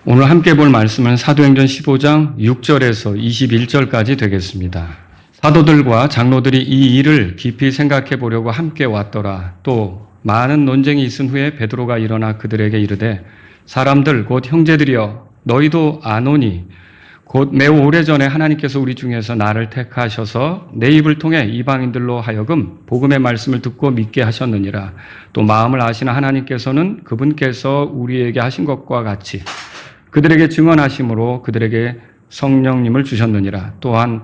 오늘 함께 볼 말씀은 사도행전 15장 6절에서 21절까지 되겠습니다. 사도들과 장로들이 이 일을 깊이 생각해 보려고 함께 왔더라. 또 많은 논쟁이 있은 후에 베드로가 일어나 그들에게 이르되 사람들 곧 형제들이여 너희도 아노니 곧 매우 오래전에 하나님께서 우리 중에서 나를 택하셔서 내 입을 통해 이방인들로 하여금 복음의 말씀을 듣고 믿게 하셨느니라. 또 마음을 아시는 하나님께서는 그분께서 우리에게 하신 것과 같이 그들에게 증언하심으로 그들에게 성령님을 주셨느니라. 또한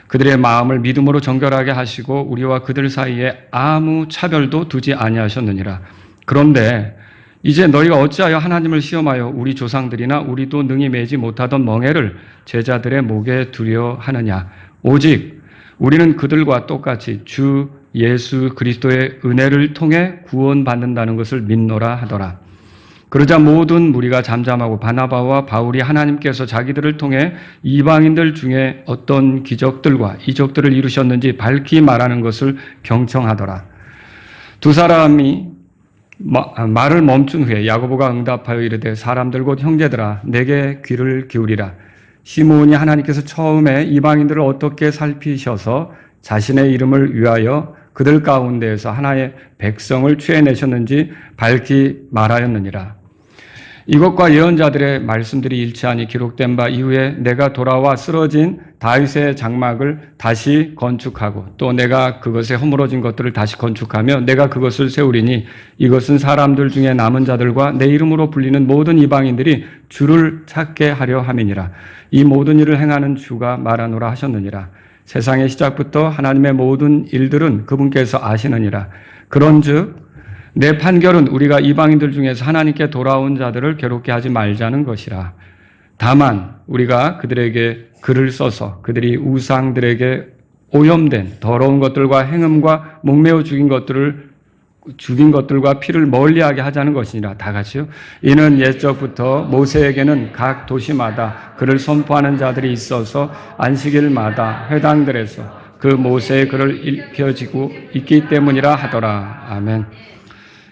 그들의 마음을 믿음으로 정결하게 하시고 우리와 그들 사이에 아무 차별도 두지 아니하셨느니라. 그런데 이제 너희가 어찌하여 하나님을 시험하여 우리 조상들이나 우리도 능히 매지 못하던 멍에를 제자들의 목에 두려 하느냐. 오직 우리는 그들과 똑같이 주 예수 그리스도의 은혜를 통해 구원받는다는 것을 믿노라 하더라. 그러자 모든 무리가 잠잠하고 바나바와 바울이 하나님께서 자기들을 통해 이방인들 중에 어떤 기적들과 이적들을 이루셨는지 밝히 말하는 것을 경청하더라. 두 사람이 말을 멈춘 후에 야고보가 응답하여 이르되 사람들 곧 형제들아 내게 귀를 기울이라. 시므온이 하나님께서 처음에 이방인들을 어떻게 살피셔서 자신의 이름을 위하여 그들 가운데에서 하나의 백성을 취해내셨는지 밝히 말하였느니라. 이것과 예언자들의 말씀들이 일치하니 기록된 바 이후에 내가 돌아와 쓰러진 다윗의 장막을 다시 건축하고 또 내가 그것에 허물어진 것들을 다시 건축하며 내가 그것을 세우리니 이것은 사람들 중에 남은 자들과 내 이름으로 불리는 모든 이방인들이 주를 찾게 하려 함이니라. 이 모든 일을 행하는 주가 말하노라 하셨느니라. 세상의 시작부터 하나님의 모든 일들은 그분께서 아시느니라. 그런즉 내 판결은 우리가 이방인들 중에서 하나님께 돌아온 자들을 괴롭게 하지 말자는 것이라. 다만 우리가 그들에게 글을 써서 그들이 우상들에게 오염된 더러운 것들과 행음과 목매어 죽인 것들과 피를 멀리하게 하자는 것이니라. 다 같이요. 이는 옛적부터 모세에게는 각 도시마다 그를 선포하는 자들이 있어서 안식일마다 회당들에서 그 모세의 글을 읽혀지고 있기 때문이라 하더라. 아멘.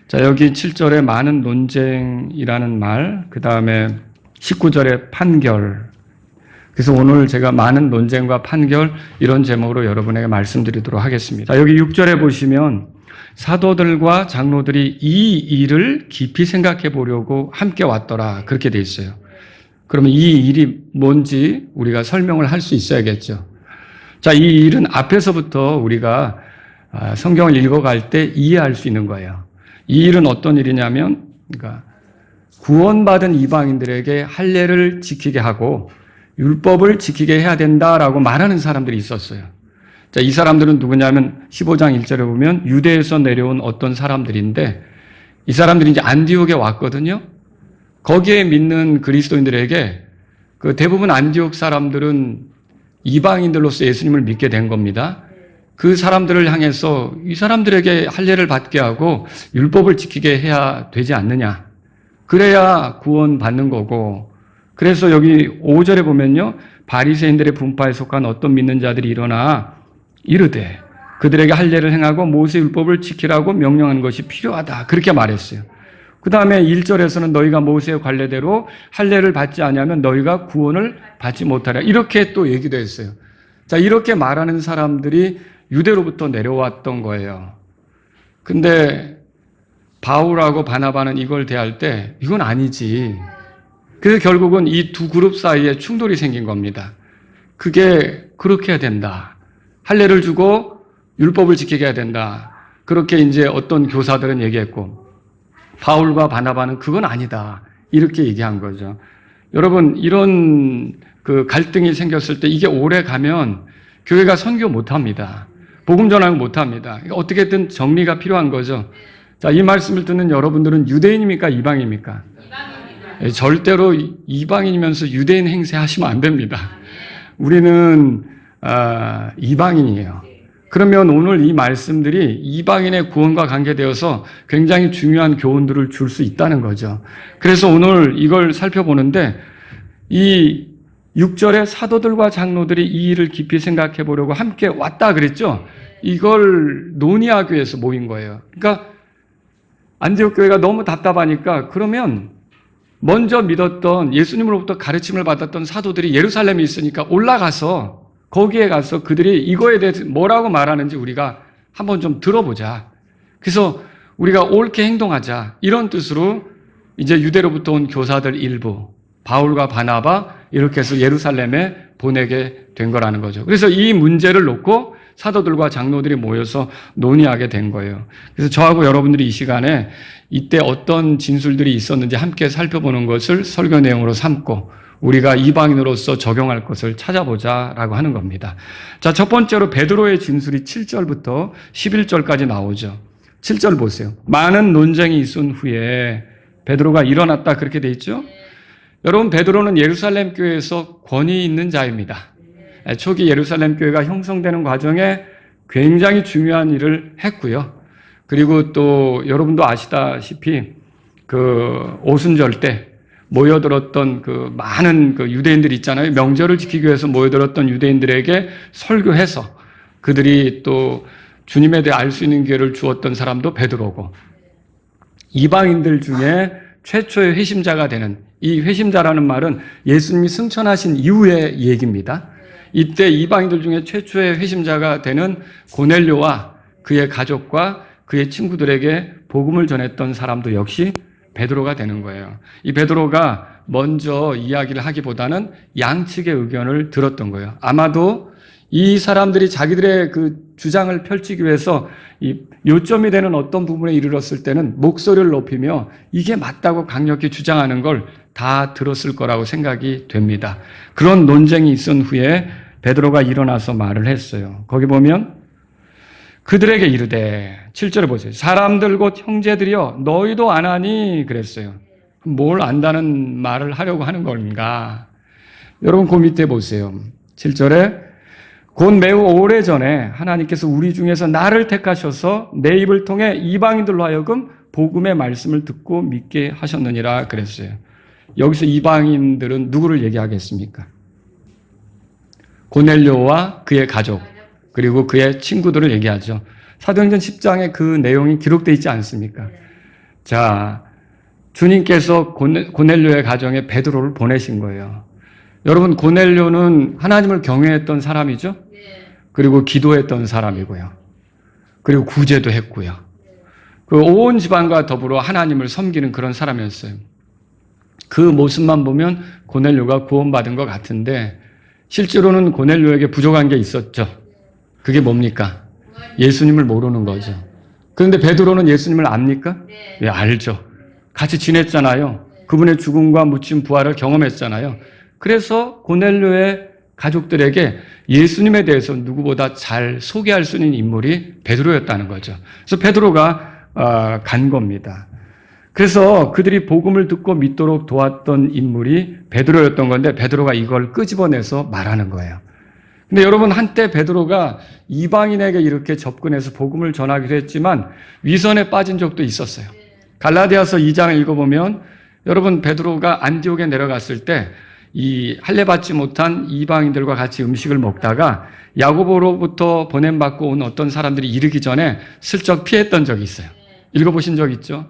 자, 여기 7절에 많은 논쟁이라는 말, 그 다음에 19절에 판결. 그래서 오늘 제가 많은 논쟁과 판결 이런 제목으로 여러분에게 말씀드리도록 하겠습니다. 자, 여기 6절에 보시면 사도들과 장로들이 이 일을 깊이 생각해 보려고 함께 왔더라. 그렇게 돼 있어요. 그러면 이 일이 뭔지 우리가 설명을 할 수 있어야겠죠. 자, 이 일은 앞에서부터 우리가 성경을 읽어갈 때 이해할 수 있는 거예요. 이 일은 어떤 일이냐면, 그러니까 구원받은 이방인들에게 할례를 지키게 하고 율법을 지키게 해야 된다라고 말하는 사람들이 있었어요. 자, 이 사람들은 누구냐면 15장 1절에 보면 유대에서 내려온 어떤 사람들인데 이 사람들이 이제 안디옥에 왔거든요. 거기에 믿는 그리스도인들에게 그 대부분 안디옥 사람들은 이방인들로서 예수님을 믿게 된 겁니다. 그 사람들을 향해서 이 사람들에게 할례를 받게 하고 율법을 지키게 해야 되지 않느냐. 그래야 구원받는 거고. 그래서 여기 5절에 보면요. 바리새인들의 분파에 속한 어떤 믿는 자들이 일어나 이르되 그들에게 할례를 행하고 모세 율법을 지키라고 명령하는 것이 필요하다. 그렇게 말했어요. 그 다음에 1절에서는 너희가 모세의 관례대로 할례를 받지 않으면 너희가 구원을 받지 못하리라. 이렇게 또 얘기도 했어요. 자, 이렇게 말하는 사람들이 유대로부터 내려왔던 거예요. 근데 바울하고 바나바는 이걸 대할 때 이건 아니지. 그래서 결국은 이 두 그룹 사이에 충돌이 생긴 겁니다. 그게 그렇게 해야 된다. 할례를 주고 율법을 지키게 해야 된다. 그렇게 이제 어떤 교사들은 얘기했고 바울과 바나바는 그건 아니다. 이렇게 얘기한 거죠. 여러분, 이런 그 갈등이 생겼을 때 이게 오래 가면 교회가 선교 못 합니다. 복음 전하는 못 합니다. 어떻게든 정리가 필요한 거죠. 자, 이 말씀을 듣는 여러분들은 유대인입니까? 이방인입니까? 이방인입니다. 절대로 이방인이면서 유대인 행세하시면 안 됩니다. 우리는 이방인이에요. 그러면 오늘 이 말씀들이 이방인의 구원과 관계되어서 굉장히 중요한 교훈들을 줄 수 있다는 거죠. 그래서 오늘 이걸 살펴보는데 이 6절에 사도들과 장로들이 이 일을 깊이 생각해 보려고 함께 왔다 그랬죠. 이걸 논의하기 위해서 모인 거예요. 그러니까 안디옥 교회가 너무 답답하니까 그러면 먼저 믿었던 예수님으로부터 가르침을 받았던 사도들이 예루살렘에 있으니까 올라가서 거기에 가서 그들이 이거에 대해서 뭐라고 말하는지 우리가 한번 좀 들어보자. 그래서 우리가 옳게 행동하자. 이런 뜻으로 이제 유대로부터 온 교사들 일부, 바울과 바나바 이렇게 해서 예루살렘에 보내게 된 거라는 거죠. 그래서 이 문제를 놓고 사도들과 장로들이 모여서 논의하게 된 거예요. 그래서 저하고 여러분들이 이 시간에 이때 어떤 진술들이 있었는지 함께 살펴보는 것을 설교 내용으로 삼고 우리가 이방인으로서 적용할 것을 찾아보자라고 하는 겁니다. 자, 첫 번째로 베드로의 진술이 7절부터 11절까지 나오죠. 7절 보세요. 많은 논쟁이 있은 후에 베드로가 일어났다 그렇게 돼 있죠. 여러분, 베드로는 예루살렘 교회에서 권위 있는 자입니다. 초기 예루살렘 교회가 형성되는 과정에 굉장히 중요한 일을 했고요. 그리고 또 여러분도 아시다시피 그 오순절 때 모여들었던 그 많은 그 유대인들 있잖아요. 명절을 지키기 위해서 모여들었던 유대인들에게 설교해서 그들이 또 주님에 대해 알 수 있는 기회를 주었던 사람도 베드로고, 이방인들 중에 최초의 회심자가 되는, 이 회심자라는 말은 예수님이 승천하신 이후의 얘기입니다. 이때 이방인들 중에 최초의 회심자가 되는 고넬료와 그의 가족과 그의 친구들에게 복음을 전했던 사람도 역시 베드로가 되는 거예요. 이 베드로가 먼저 이야기를 하기보다는 양측의 의견을 들었던 거예요. 아마도 이 사람들이 자기들의 그 주장을 펼치기 위해서 이 요점이 되는 어떤 부분에 이르렀을 때는 목소리를 높이며 이게 맞다고 강력히 주장하는 걸 다 들었을 거라고 생각이 됩니다. 그런 논쟁이 있은 후에 베드로가 일어나서 말을 했어요. 거기 보면 그들에게 이르되, 7절에 보세요. 사람들 곧 형제들이여 너희도 안 하니 그랬어요. 뭘 안다는 말을 하려고 하는 건가? 여러분 그 밑에 보세요. 7절에 곧 매우 오래전에 하나님께서 우리 중에서 나를 택하셔서 내 입을 통해 이방인들로 하여금 복음의 말씀을 듣고 믿게 하셨느니라 그랬어요. 여기서 이방인들은 누구를 얘기하겠습니까? 고넬료와 그의 가족, 그리고 그의 친구들을 얘기하죠. 사도행전 10장에 그 내용이 기록되어 있지 않습니까? 자, 주님께서 고넬료의 가정에 베드로를 보내신 거예요. 여러분, 고넬료는 하나님을 경외했던 사람이죠. 그리고 기도했던 사람이고요. 그리고 구제도 했고요. 그 온 집안과 더불어 하나님을 섬기는 그런 사람이었어요. 그 모습만 보면 고넬료가 구원받은 것 같은데 실제로는 고넬료에게 부족한 게 있었죠. 그게 뭡니까? 예수님을 모르는 거죠. 그런데 베드로는 예수님을 압니까? 네, 알죠. 같이 지냈잖아요. 그분의 죽음과 묻힌 부활을 경험했잖아요. 그래서 고넬료의 가족들에게 예수님에 대해서 누구보다 잘 소개할 수 있는 인물이 베드로였다는 거죠. 그래서 베드로가 간 겁니다. 그래서 그들이 복음을 듣고 믿도록 도왔던 인물이 베드로였던 건데 베드로가 이걸 끄집어내서 말하는 거예요. 근데 여러분, 한때 베드로가 이방인에게 이렇게 접근해서 복음을 전하기도 했지만 위선에 빠진 적도 있었어요. 갈라디아서 2장을 읽어보면 여러분, 베드로가 안디옥에 내려갔을 때 이 할례받지 못한 이방인들과 같이 음식을 먹다가 야고보로부터 보냄받고 온 어떤 사람들이 이르기 전에 슬쩍 피했던 적이 있어요. 읽어보신 적 있죠?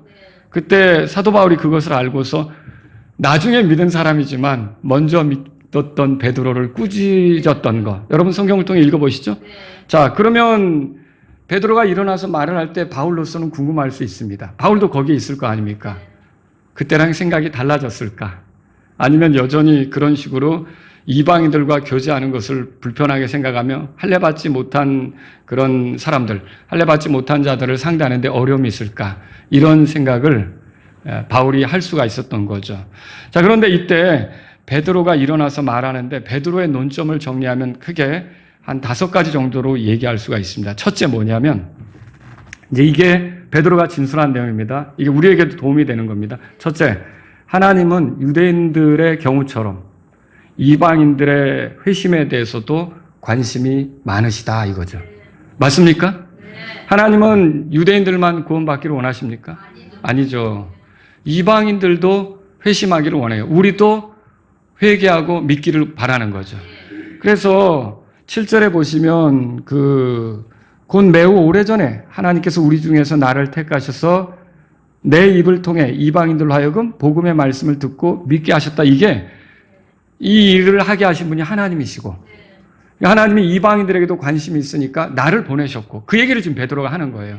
그때 사도 바울이 그것을 알고서 나중에 믿은 사람이지만 먼저 믿었던 베드로를 꾸짖었던 거, 여러분 성경을 통해 읽어보시죠. 자, 그러면 베드로가 일어나서 말을 할 때 바울로서는 궁금할 수 있습니다. 바울도 거기에 있을 거 아닙니까? 그때랑 생각이 달라졌을까? 아니면 여전히 그런 식으로 이방인들과 교제하는 것을 불편하게 생각하며 할례받지 못한 그런 사람들, 할례받지 못한 자들을 상대하는데 어려움이 있을까? 이런 생각을 바울이 할 수가 있었던 거죠. 자, 그런데 이때 베드로가 일어나서 말하는데 베드로의 논점을 정리하면 크게 한 5가지 정도로 얘기할 수가 있습니다. 첫째 뭐냐면, 이제 이게 베드로가 진술한 내용입니다. 이게 우리에게도 도움이 되는 겁니다. 첫째, 하나님은 유대인들의 경우처럼 이방인들의 회심에 대해서도 관심이 많으시다 이거죠. 맞습니까? 하나님은 유대인들만 구원받기를 원하십니까? 아니죠. 이방인들도 회심하기를 원해요. 우리도 회개하고 믿기를 바라는 거죠. 그래서 7절에 보시면 곧 매우 오래전에 하나님께서 우리 중에서 나를 택하셔서 내 입을 통해 이방인들로 하여금 복음의 말씀을 듣고 믿게 하셨다. 이게 이 일을 하게 하신 분이 하나님이시고 하나님이 이방인들에게도 관심이 있으니까 나를 보내셨고 그 얘기를 지금 베드로가 하는 거예요.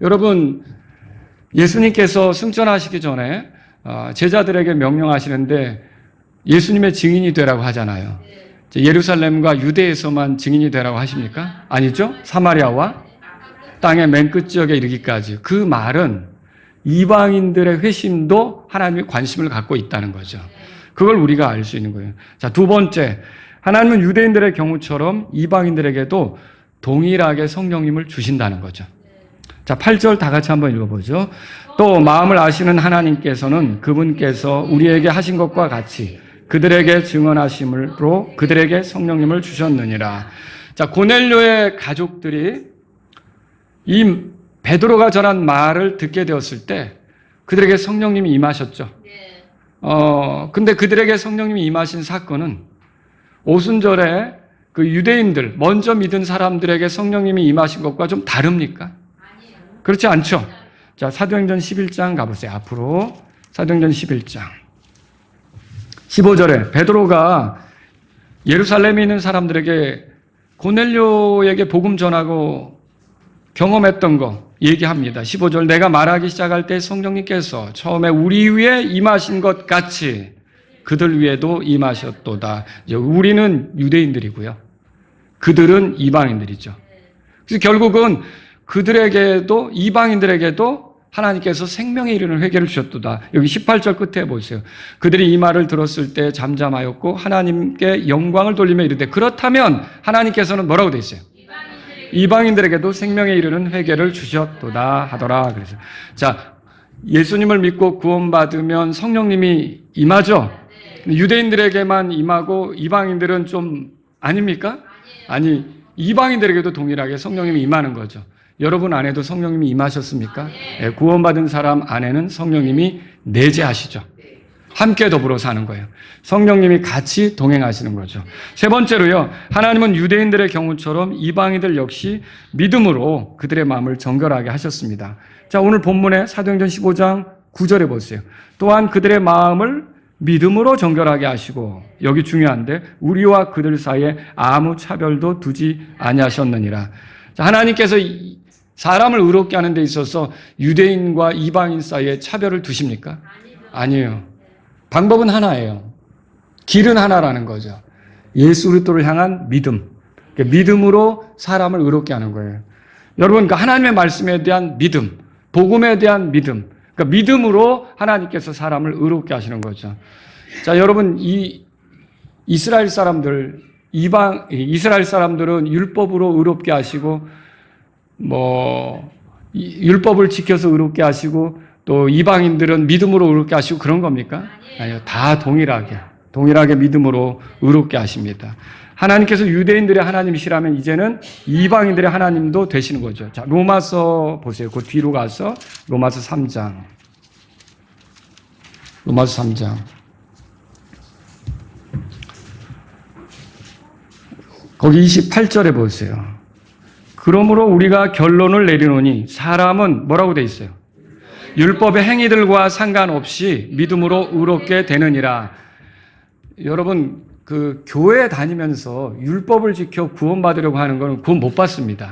여러분, 예수님께서 승천하시기 전에 제자들에게 명령하시는데 예수님의 증인이 되라고 하잖아요. 예루살렘과 유대에서만 증인이 되라고 하십니까? 아니죠. 사마리아와 땅의 맨 끝 지역에 이르기까지. 그 말은 이방인들의 회심도 하나님이 관심을 갖고 있다는 거죠. 그걸 우리가 알 수 있는 거예요. 자, 두 번째, 하나님은 유대인들의 경우처럼 이방인들에게도 동일하게 성령님을 주신다는 거죠. 자, 8절 다 같이 한번 읽어보죠. 또 마음을 아시는 하나님께서는 그분께서 우리에게 하신 것과 같이 그들에게 증언하심으로 그들에게 성령님을 주셨느니라. 자, 고넬료의 가족들이 이 베드로가 전한 말을 듣게 되었을 때 그들에게 성령님이 임하셨죠. 근데 그들에게 성령님이 임하신 사건은 오순절에 그 유대인들, 먼저 믿은 사람들에게 성령님이 임하신 것과 좀 다릅니까? 그렇지 않죠. 자, 사도행전 11장 가보세요. 앞으로 사도행전 11장 15절에 베드로가 예루살렘에 있는 사람들에게 고넬료에게 복음 전하고 경험했던 거 얘기합니다. 15절, 내가 말하기 시작할 때 성령님께서 처음에 우리 위에 임하신 것 같이 그들 위에도 임하셨도다. 우리는 유대인들이고요. 그들은 이방인들이죠. 그래서 결국은 그들에게도 이방인들에게도 하나님께서 생명에 이르는 회개를 주셨도다. 여기 18절 끝에 보세요. 그들이 이 말을 들었을 때 잠잠하였고 하나님께 영광을 돌리며 이르되 그렇다면 하나님께서는 뭐라고 돼 있어요? 이방인들에게도 생명에 이르는 회개를 주셨도다 하더라. 그래서 자, 예수님을 믿고 구원받으면 성령님이 임하죠. 유대인들에게만 임하고 이방인들은 좀 아닙니까? 아니, 이방인들에게도 동일하게 성령님이 임하는 거죠. 여러분 안에도 성령님이 임하셨습니까? 네, 구원받은 사람 안에는 성령님이 내재하시죠. 함께 더불어 사는 거예요. 성령님이 같이 동행하시는 거죠. 세 번째로요, 하나님은 유대인들의 경우처럼 이방인들 역시 믿음으로 그들의 마음을 정결하게 하셨습니다. 자, 오늘 본문에 사도행전 15장 9절에 보세요. 또한 그들의 마음을 믿음으로 정결하게 하시고, 여기 중요한데 우리와 그들 사이에 아무 차별도 두지 아니하셨느니라. 자, 하나님께서 사람을 의롭게 하는 데 있어서 유대인과 이방인 사이에 차별을 두십니까? 아니에요. 방법은 하나예요. 길은 하나라는 거죠. 예수 그리스도를 향한 믿음. 믿음으로 사람을 의롭게 하는 거예요. 여러분, 그 하나님의 말씀에 대한 믿음, 복음에 대한 믿음, 그러니까 믿음으로 하나님께서 사람을 의롭게 하시는 거죠. 자, 여러분, 이스라엘 사람들은 율법으로 의롭게 하시고, 율법을 지켜서 의롭게 하시고, 또 이방인들은 믿음으로 의롭게 하시고 그런 겁니까? 아니요. 다 동일하게 믿음으로 의롭게 하십니다. 하나님께서 유대인들의 하나님이시라면 이제는 이방인들의 하나님도 되시는 거죠. 자, 로마서 보세요. 그 뒤로 가서 로마서 3장. 거기 28절에 보세요. 그러므로 우리가 결론을 내리노니 사람은 뭐라고 돼 있어요? 율법의 행위들과 상관없이 믿음으로 의롭게 되느니라. 여러분, 그 교회 다니면서 율법을 지켜 구원받으려고 하는 것은 구원 못 받습니다.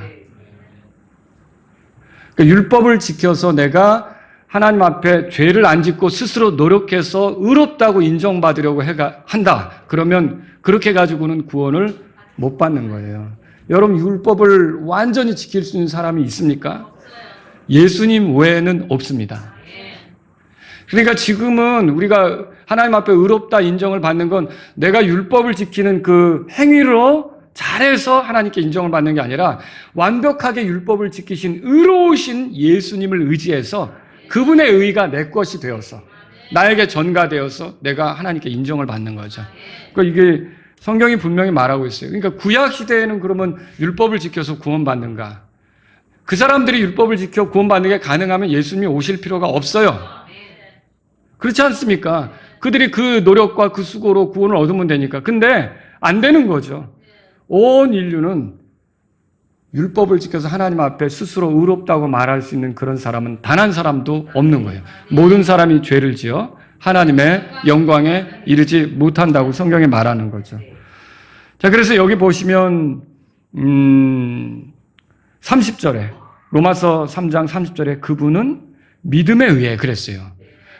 그러니까 율법을 지켜서 내가 하나님 앞에 죄를 안 짓고 스스로 노력해서 의롭다고 인정받으려고 한다. 그러면 그렇게 가지고는 구원을 못 받는 거예요. 여러분, 율법을 완전히 지킬 수 있는 사람이 있습니까? 예수님 외에는 없습니다. 그러니까 지금은 우리가 하나님 앞에 의롭다 인정을 받는 건 내가 율법을 지키는 그 행위로 잘해서 하나님께 인정을 받는 게 아니라 완벽하게 율법을 지키신 의로우신 예수님을 의지해서 그분의 의가 내 것이 되어서 나에게 전가되어서 내가 하나님께 인정을 받는 거죠. 그러니까 이게 성경이 분명히 말하고 있어요. 그러니까 구약 시대에는 그러면 율법을 지켜서 구원받는가? 그 사람들이 율법을 지켜 구원받는 게 가능하면 예수님이 오실 필요가 없어요. 그렇지 않습니까? 그들이 그 노력과 그 수고로 구원을 얻으면 되니까. 근데 안 되는 거죠. 온 인류는 율법을 지켜서 하나님 앞에 스스로 의롭다고 말할 수 있는 그런 사람은 단 한 사람도 없는 거예요. 모든 사람이 죄를 지어 하나님의 영광에 이르지 못한다고 성경에 말하는 거죠. 자, 그래서 여기 보시면 30절에 로마서 3장 30절에 그분은 믿음에 의해 그랬어요.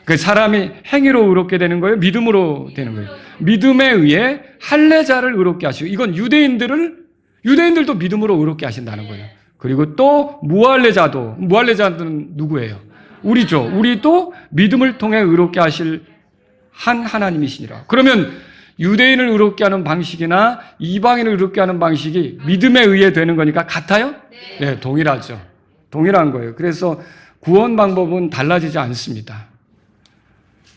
그 사람이 행위로 의롭게 되는 거예요? 믿음으로 되는 거예요? 믿음에 의해 할례자를 의롭게 하시고, 이건 유대인들도 믿음으로 의롭게 하신다는 거예요. 그리고 또 무할례자들은 누구예요? 우리죠. 우리도 믿음을 통해 의롭게 하실 한 하나님이시니라. 그러면 유대인을 의롭게 하는 방식이나 이방인을 의롭게 하는 방식이 믿음에 의해 되는 거니까 같아요? 네, 동일하죠. 동일한 거예요. 그래서 구원 방법은 달라지지 않습니다.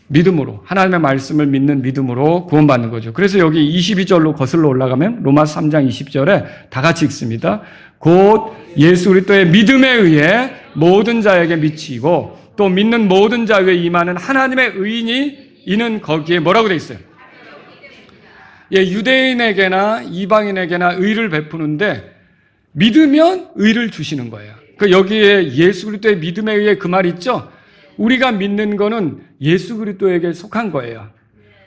믿음으로, 하나님의 말씀을 믿는 믿음으로 구원받는 거죠. 그래서 여기 22절로 거슬러 올라가면 로마서 3장 20절에 다 같이 읽습니다. 곧 예수 그리스도의 믿음에 의해 모든 자에게 미치고 또 믿는 모든 자에게 임하는 하나님의 의인이 이는 거기에 뭐라고 되어 있어요? 예, 유대인에게나 이방인에게나 의를 베푸는데 믿으면 의를 주시는 거예요. 그 여기에 예수 그리스도의 믿음에 의해 그 말 있죠? 우리가 믿는 거는 예수 그리스도에게 속한 거예요.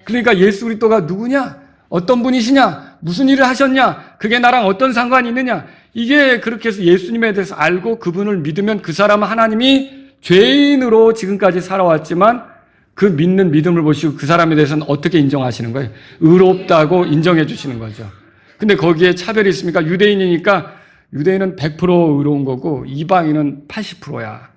그러니까 예수 그리스도가 누구냐? 어떤 분이시냐? 무슨 일을 하셨냐? 그게 나랑 어떤 상관이 있느냐? 이게 그렇게 해서 예수님에 대해서 알고 그분을 믿으면 그 사람은 하나님이 죄인으로 지금까지 살아왔지만 그 믿는 믿음을 보시고 그 사람에 대해서는 어떻게 인정하시는 거예요? 의롭다고 인정해 주시는 거죠. 근데 거기에 차별이 있습니까? 유대인이니까 유대인은 100% 의로운 거고 이방인은 80%야.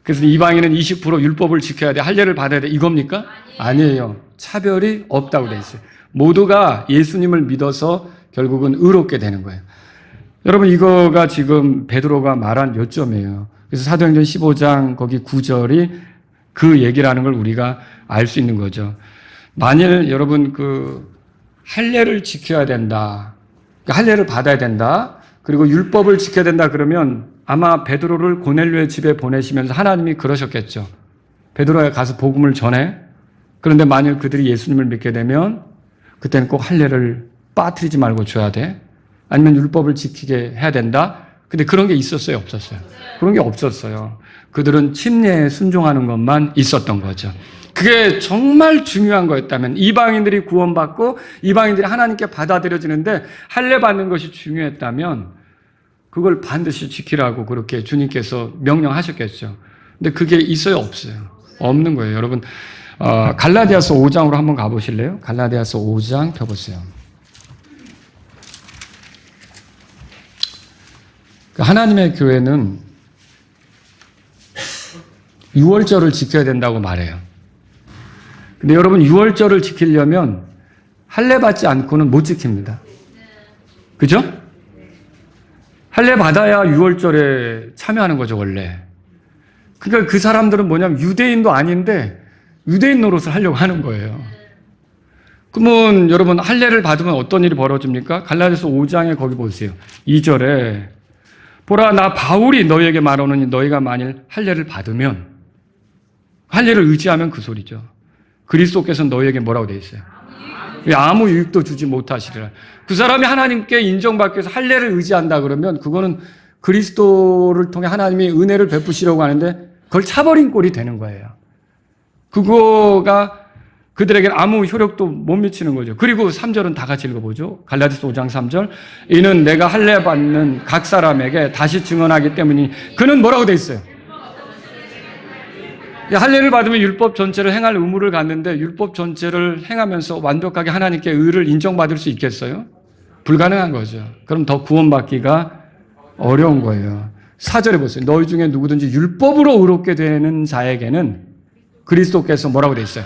그래서 이방인은 20% 율법을 지켜야 돼. 할례를 받아야 돼. 이겁니까? 아니에요. 차별이 없다고 돼 있어요. 모두가 예수님을 믿어서 결국은 의롭게 되는 거예요. 여러분, 이거가 지금 베드로가 말한 요점이에요. 그래서 사도행전 15장 거기 9절이 그 얘기라는 걸 우리가 알 수 있는 거죠. 만일 여러분 할례를 지켜야 된다. 할례를 받아야 된다. 그리고 율법을 지켜야 된다 그러면 아마 베드로를 고넬료의 집에 보내시면서 하나님이 그러셨겠죠. 베드로가 가서 복음을 전해. 그런데 만일 그들이 예수님을 믿게 되면 그때는 꼭 할례를 빠뜨리지 말고 줘야 돼. 아니면 율법을 지키게 해야 된다. 근데 그런 게 있었어요? 없었어요? 그런 게 없었어요. 그들은 침례에 순종하는 것만 있었던 거죠. 그게 정말 중요한 거였다면 이방인들이 구원받고 이방인들이 하나님께 받아들여지는데 할례 받는 것이 중요했다면 그걸 반드시 지키라고 그렇게 주님께서 명령하셨겠죠. 근데 그게 있어요? 없어요? 없는 거예요. 여러분, 갈라디아서 5장으로 한번 가보실래요? 갈라디아서 5장 펴보세요. 하나님의 교회는 6월절을 지켜야 된다고 말해요. 근데 여러분, 6월절을 지키려면 할례 받지 않고는 못 지킵니다. 그죠? 할례 받아야 6월절에 참여하는 거죠, 원래. 그러니까 그 사람들은 뭐냐면 유대인도 아닌데 유대인 노릇을 하려고 하는 거예요. 그러면 여러분, 할례를 받으면 어떤 일이 벌어집니까? 갈라디아서 5장에 거기 보세요. 2절에 보라, 나 바울이 너희에게 말하노니 너희가 만일 할례를 받으면, 할례를 의지하면 그 소리죠. 그리스도께서 너희에게 뭐라고 되어 있어요? 아무 유익도 주지 못하시리라. 그 사람이 하나님께 인정받기 위해서 할례를 의지한다 그러면 그거는 그리스도를 통해 하나님이 은혜를 베푸시려고 하는데 그걸 차버린 꼴이 되는 거예요. 그거가 그들에게 아무 효력도 못 미치는 거죠. 그리고 3절은 다 같이 읽어보죠. 갈라디아서 5장 3절. 이는 내가 할례 받는 각 사람에게 다시 증언하기 때문이니 그는 뭐라고 돼 있어요? 할례를 받으면 율법 전체를 행할 의무를 갖는데 율법 전체를 행하면서 완벽하게 하나님께 의를 인정받을 수 있겠어요? 불가능한 거죠. 그럼 더 구원받기가 어려운 거예요. 4절에 보세요. 너희 중에 누구든지 율법으로 의롭게 되는 자에게는 그리스도께서 뭐라고 돼 있어요?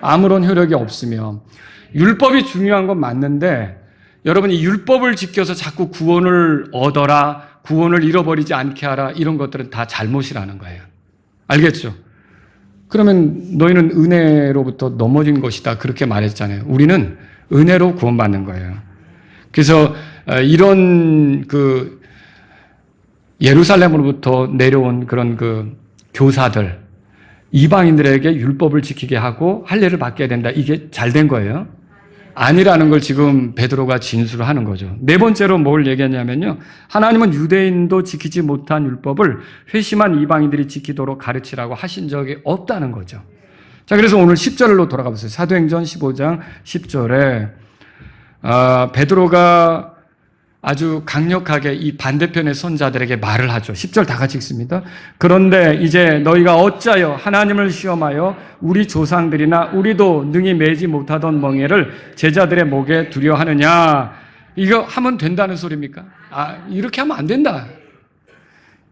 아무런 효력이 없으며. 율법이 중요한 건 맞는데 여러분이 율법을 지켜서 자꾸 구원을 얻어라, 구원을 잃어버리지 않게 하라, 이런 것들은 다 잘못이라는 거예요. 알겠죠? 그러면 너희는 은혜로부터 넘어진 것이다, 그렇게 말했잖아요. 우리는 은혜로 구원받는 거예요. 그래서 이런 예루살렘으로부터 내려온 그런 교사들, 이방인들에게 율법을 지키게 하고 할례를 받게 된다, 이게 잘 된 거예요. 아니라는 걸 지금 베드로가 진술을 하는 거죠. 네 번째로 뭘 얘기했냐면요. 하나님은 유대인도 지키지 못한 율법을 회심한 이방인들이 지키도록 가르치라고 하신 적이 없다는 거죠. 자, 그래서 오늘 10절로 돌아가 보세요. 사도행전 15장 10절에 베드로가 아주 강력하게 이 반대편의 선자들에게 말을 하죠. 10절 다 같이 읽습니다. 그런데 이제 너희가 어찌하여 하나님을 시험하여 우리 조상들이나 우리도 능히 매지 못하던 멍에를 제자들의 목에 두려 하느냐. 이거 하면 된다는 소리입니까? 이렇게 하면 안 된다.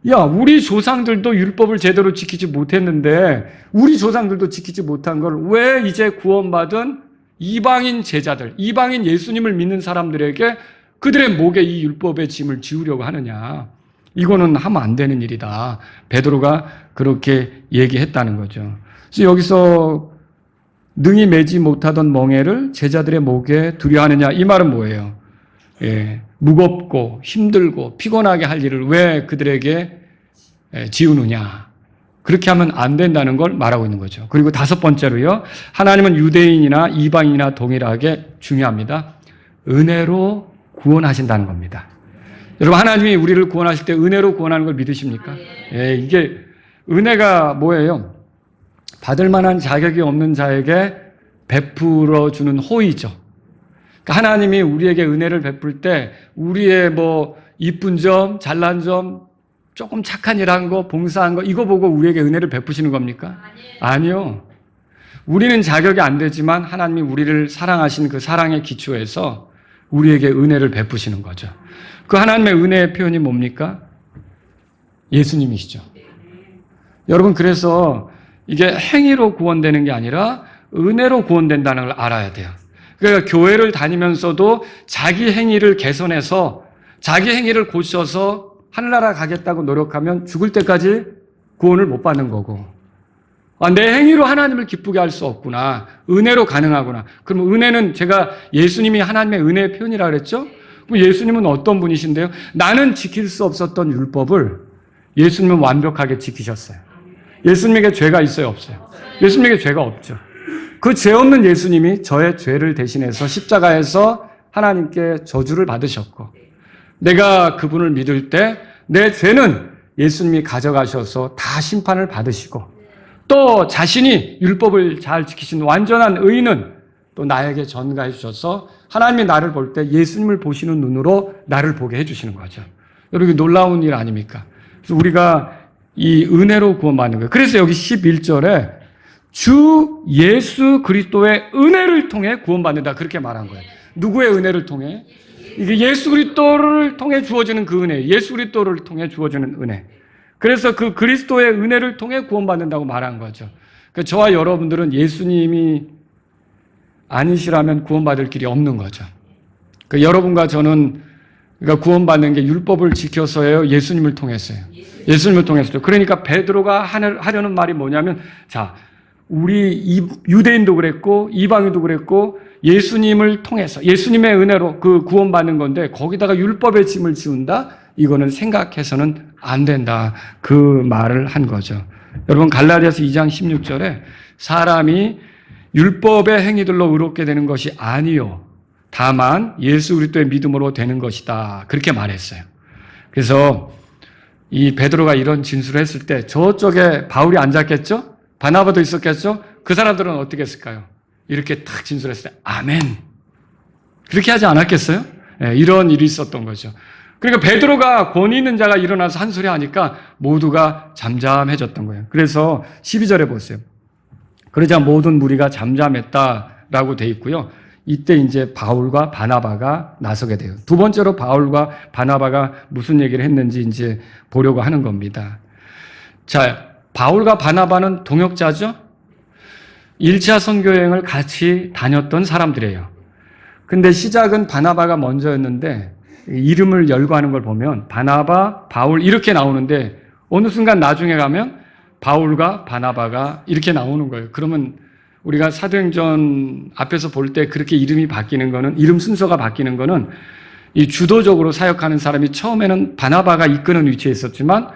야, 우리 조상들도 율법을 제대로 지키지 못했는데 우리 조상들도 지키지 못한 걸 왜 이제 구원받은 이방인 제자들, 이방인 예수님을 믿는 사람들에게 그들의 목에 이 율법의 짐을 지우려고 하느냐. 이거는 하면 안 되는 일이다. 베드로가 그렇게 얘기했다는 거죠. 그래서 여기서 능히 매지 못하던 멍에를 제자들의 목에 두려 하느냐. 이 말은 뭐예요? 무겁고 힘들고 피곤하게 할 일을 왜 그들에게 지우느냐. 그렇게 하면 안 된다는 걸 말하고 있는 거죠. 그리고 다섯 번째로요. 하나님은 유대인이나 이방인이나 동일하게 중요합니다. 은혜로 구원하신다는 겁니다. 여러분, 하나님이 우리를 구원하실 때 은혜로 구원하는 걸 믿으십니까? 이게 은혜가 뭐예요? 받을 만한 자격이 없는 자에게 베풀어 주는 호의죠. 그러니까 하나님이 우리에게 은혜를 베풀 때 우리의 이쁜 점, 잘난 점, 조금 착한 일 한 거, 봉사한 거 이거 보고 우리에게 은혜를 베푸시는 겁니까? 아니요. 우리는 자격이 안 되지만 하나님이 우리를 사랑하신 그 사랑의 기초에서 우리에게 은혜를 베푸시는 거죠. 그 하나님의 은혜의 표현이 뭡니까? 예수님이시죠. 여러분, 그래서 이게 행위로 구원되는 게 아니라 은혜로 구원된다는 걸 알아야 돼요. 그러니까 교회를 다니면서도 자기 행위를 개선해서 자기 행위를 고쳐서 하늘나라 가겠다고 노력하면 죽을 때까지 구원을 못 받는 거고, 내 행위로 하나님을 기쁘게 할 수 없구나. 은혜로 가능하구나. 그럼 은혜는 제가 예수님이 하나님의 은혜의 표현이라고 그랬죠? 그럼 예수님은 어떤 분이신데요? 나는 지킬 수 없었던 율법을 예수님은 완벽하게 지키셨어요. 예수님에게 죄가 있어요, 없어요? 예수님에게 죄가 없죠. 그 죄 없는 예수님이 저의 죄를 대신해서 십자가에서 하나님께 저주를 받으셨고, 내가 그분을 믿을 때 내 죄는 예수님이 가져가셔서 다 심판을 받으시고, 또 자신이 율법을 잘 지키신 완전한 의인은 또 나에게 전가해 주셔서 하나님이 나를 볼 때 예수님을 보시는 눈으로 나를 보게 해주시는 거죠. 여러분, 놀라운 일 아닙니까? 그래서 우리가 이 은혜로 구원받는 거예요. 그래서 여기 11절에 주 예수 그리스도의 은혜를 통해 구원받는다 그렇게 말한 거예요. 누구의 은혜를 통해? 이게 예수 그리스도를 통해 주어지는 그 은혜, 예수 그리스도를 통해 주어지는 은혜. 그래서 그 그리스도의 은혜를 통해 구원받는다고 말한 거죠. 그러니까 저와 여러분들은 예수님이 아니시라면 구원받을 길이 없는 거죠. 그러니까 여러분과 저는 구원받는 게 율법을 지켜서예요? 예수님을 통해서요? 예수님을 통해서요. 그러니까 베드로가 하려는 말이 뭐냐면, 자, 우리 유대인도 그랬고 이방인도 그랬고 예수님을 통해서 예수님의 은혜로 그 구원받는 건데 거기다가 율법의 짐을 지운다? 이거는 생각해서는 안 된다. 그 말을 한 거죠. 여러분, 갈라디아서 2장 16절에 사람이 율법의 행위들로 의롭게 되는 것이 아니요 다만 예수 그리스도의 믿음으로 되는 것이다. 그렇게 말했어요. 그래서 이 베드로가 이런 진술을 했을 때 저쪽에 바울이 앉았겠죠? 바나바도 있었겠죠? 그 사람들은 어떻게 했을까요? 이렇게 탁 진술했을 때 아멘. 그렇게 하지 않았겠어요? 이런 일이 있었던 거죠. 그러니까 베드로가 권위 있는 자가 일어나서 한 소리 하니까 모두가 잠잠해졌던 거예요. 그래서 12절에 보세요. 그러자 모든 무리가 잠잠했다라고 돼 있고요. 이때 이제 바울과 바나바가 나서게 돼요. 두 번째로 바울과 바나바가 무슨 얘기를 했는지 이제 보려고 하는 겁니다. 자, 바울과 바나바는 동역자죠? 1차 선교여행을 같이 다녔던 사람들이에요. 근데 시작은 바나바가 먼저였는데 이름을 열거하는 걸 보면 바나바, 바울 이렇게 나오는데 어느 순간 나중에 가면 바울과 바나바가 이렇게 나오는 거예요. 그러면 우리가 사도행전 앞에서 볼 때 그렇게 이름이 바뀌는 거는, 이름 순서가 바뀌는 거는 이 주도적으로 사역하는 사람이 처음에는 바나바가 이끄는 위치에 있었지만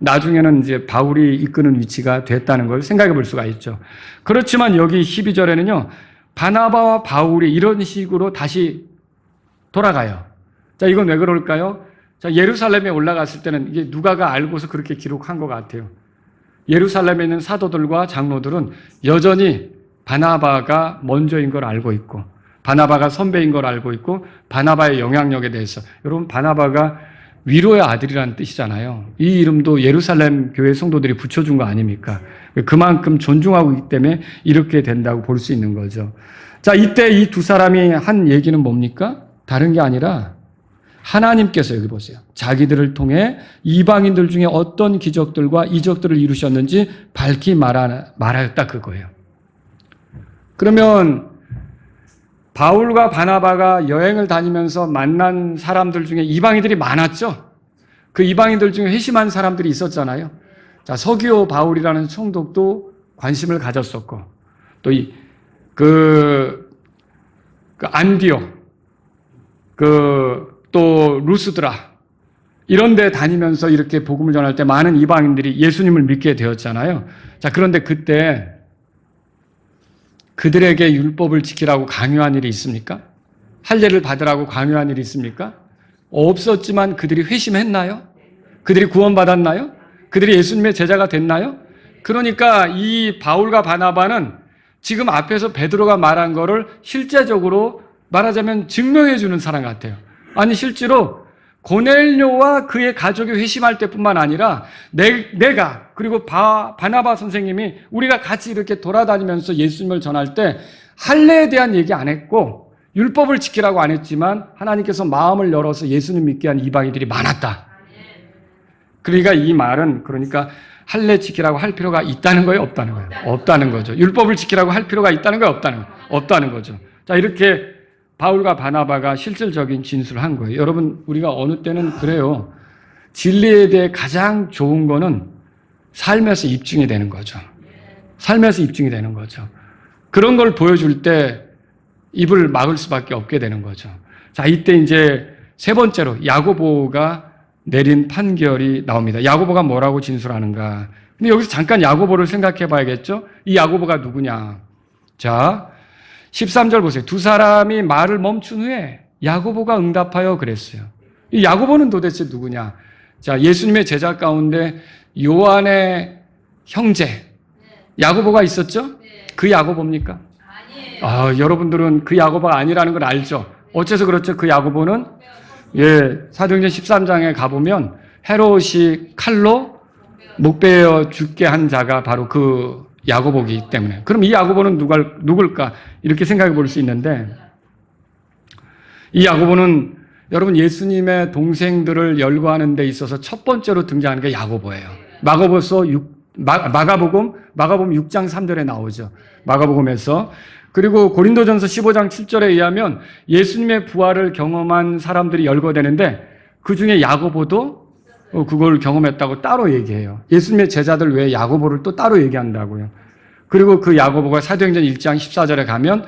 나중에는 이제 바울이 이끄는 위치가 됐다는 걸 생각해 볼 수가 있죠. 그렇지만 여기 12절에는요, 바나바와 바울이 이런 식으로 다시 돌아가요. 자, 이건 왜 그럴까요? 자, 예루살렘에 올라갔을 때는 이게 누가가 알고서 그렇게 기록한 것 같아요. 예루살렘에 있는 사도들과 장로들은 여전히 바나바가 먼저인 걸 알고 있고, 바나바가 선배인 걸 알고 있고, 바나바의 영향력에 대해서, 여러분 바나바가 위로의 아들이라는 뜻이잖아요. 이 이름도 예루살렘 교회 성도들이 붙여준 거 아닙니까? 그만큼 존중하고 있기 때문에 이렇게 된다고 볼 수 있는 거죠. 자, 이때 이 두 사람이 한 얘기는 뭡니까? 다른 게 아니라 하나님께서, 여기 보세요, 자기들을 통해 이방인들 중에 어떤 기적들과 이적들을 이루셨는지 밝히 말하였다, 그거예요. 그러면 바울과 바나바가 여행을 다니면서 만난 사람들 중에 이방인들이 많았죠. 그 이방인들 중에 회심한 사람들이 있었잖아요. 자, 서기오 바울이라는 총독도 관심을 가졌었고, 또 안디옥, 또 루스드라, 이런 데 다니면서 이렇게 복음을 전할 때 많은 이방인들이 예수님을 믿게 되었잖아요. 자, 그런데 그때 그들에게 율법을 지키라고 강요한 일이 있습니까? 할례를 받으라고 강요한 일이 있습니까? 없었지만 그들이 회심했나요? 그들이 구원받았나요? 그들이 예수님의 제자가 됐나요? 그러니까 이 바울과 바나바는 지금 앞에서 베드로가 말한 거를 실제적으로 말하자면 증명해 주는 사람 같아요. 아니, 실제로 고넬료와 그의 가족이 회심할 때뿐만 아니라 내가 그리고 바나바 선생님이 우리가 같이 이렇게 돌아다니면서 예수님을 전할 때 할례에 대한 얘기 안 했고 율법을 지키라고 안 했지만 하나님께서 마음을 열어서 예수님 믿게 한 이방인들이 많았다. 그러니까 이 말은, 그러니까 할례 지키라고 할 필요가 있다는 거예요, 없다는 거예요? 없다는 거죠. 율법을 지키라고 할 필요가 있다는 거예요, 없다는 거예요? 없다는 거죠. 자, 이렇게 바울과 바나바가 실질적인 진술을 한 거예요. 여러분, 우리가 어느 때는 그래요. 진리에 대해 가장 좋은 거는 삶에서 입증이 되는 거죠. 삶에서 입증이 되는 거죠. 그런 걸 보여줄 때 입을 막을 수밖에 없게 되는 거죠. 자, 이때 이제 세 번째로 야고보가 내린 판결이 나옵니다. 야고보가 뭐라고 진술하는가? 근데 여기서 잠깐 야고보를 생각해 봐야겠죠? 이 야고보가 누구냐? 자, 13절 보세요. 두 사람이 말을 멈춘 후에 야고보가 응답하여 그랬어요. 이 야고보는 도대체 누구냐? 자, 예수님의 제자 가운데 요한의 형제 야고보가 있었죠? 그 야고보입니까? 아니에요. 여러분들은 그 야고보가 아니라는 걸 알죠? 어째서 그렇죠? 그 야고보는 사도행전 13장에 가보면 헤롯이 칼로 목 베어 죽게 한 자가 바로 그 야고보이기 때문에. 그럼 이 야고보는 누굴까? 이렇게 생각해 볼 수 있는데, 이 야고보는 여러분 예수님의 동생들을 열거하는 데 있어서 첫 번째로 등장하는 게 야고보예요. 마가복음 6장 3절에 나오죠. 마가복음에서. 그리고 고린도전서 15장 7절에 의하면 예수님의 부활을 경험한 사람들이 열거되는데 그 중에 야고보도 그걸 경험했다고 따로 얘기해요. 예수님의 제자들 외에 야고보를 또 따로 얘기한다고요. 그리고 그 야고보가 사도행전 1장 14절에 가면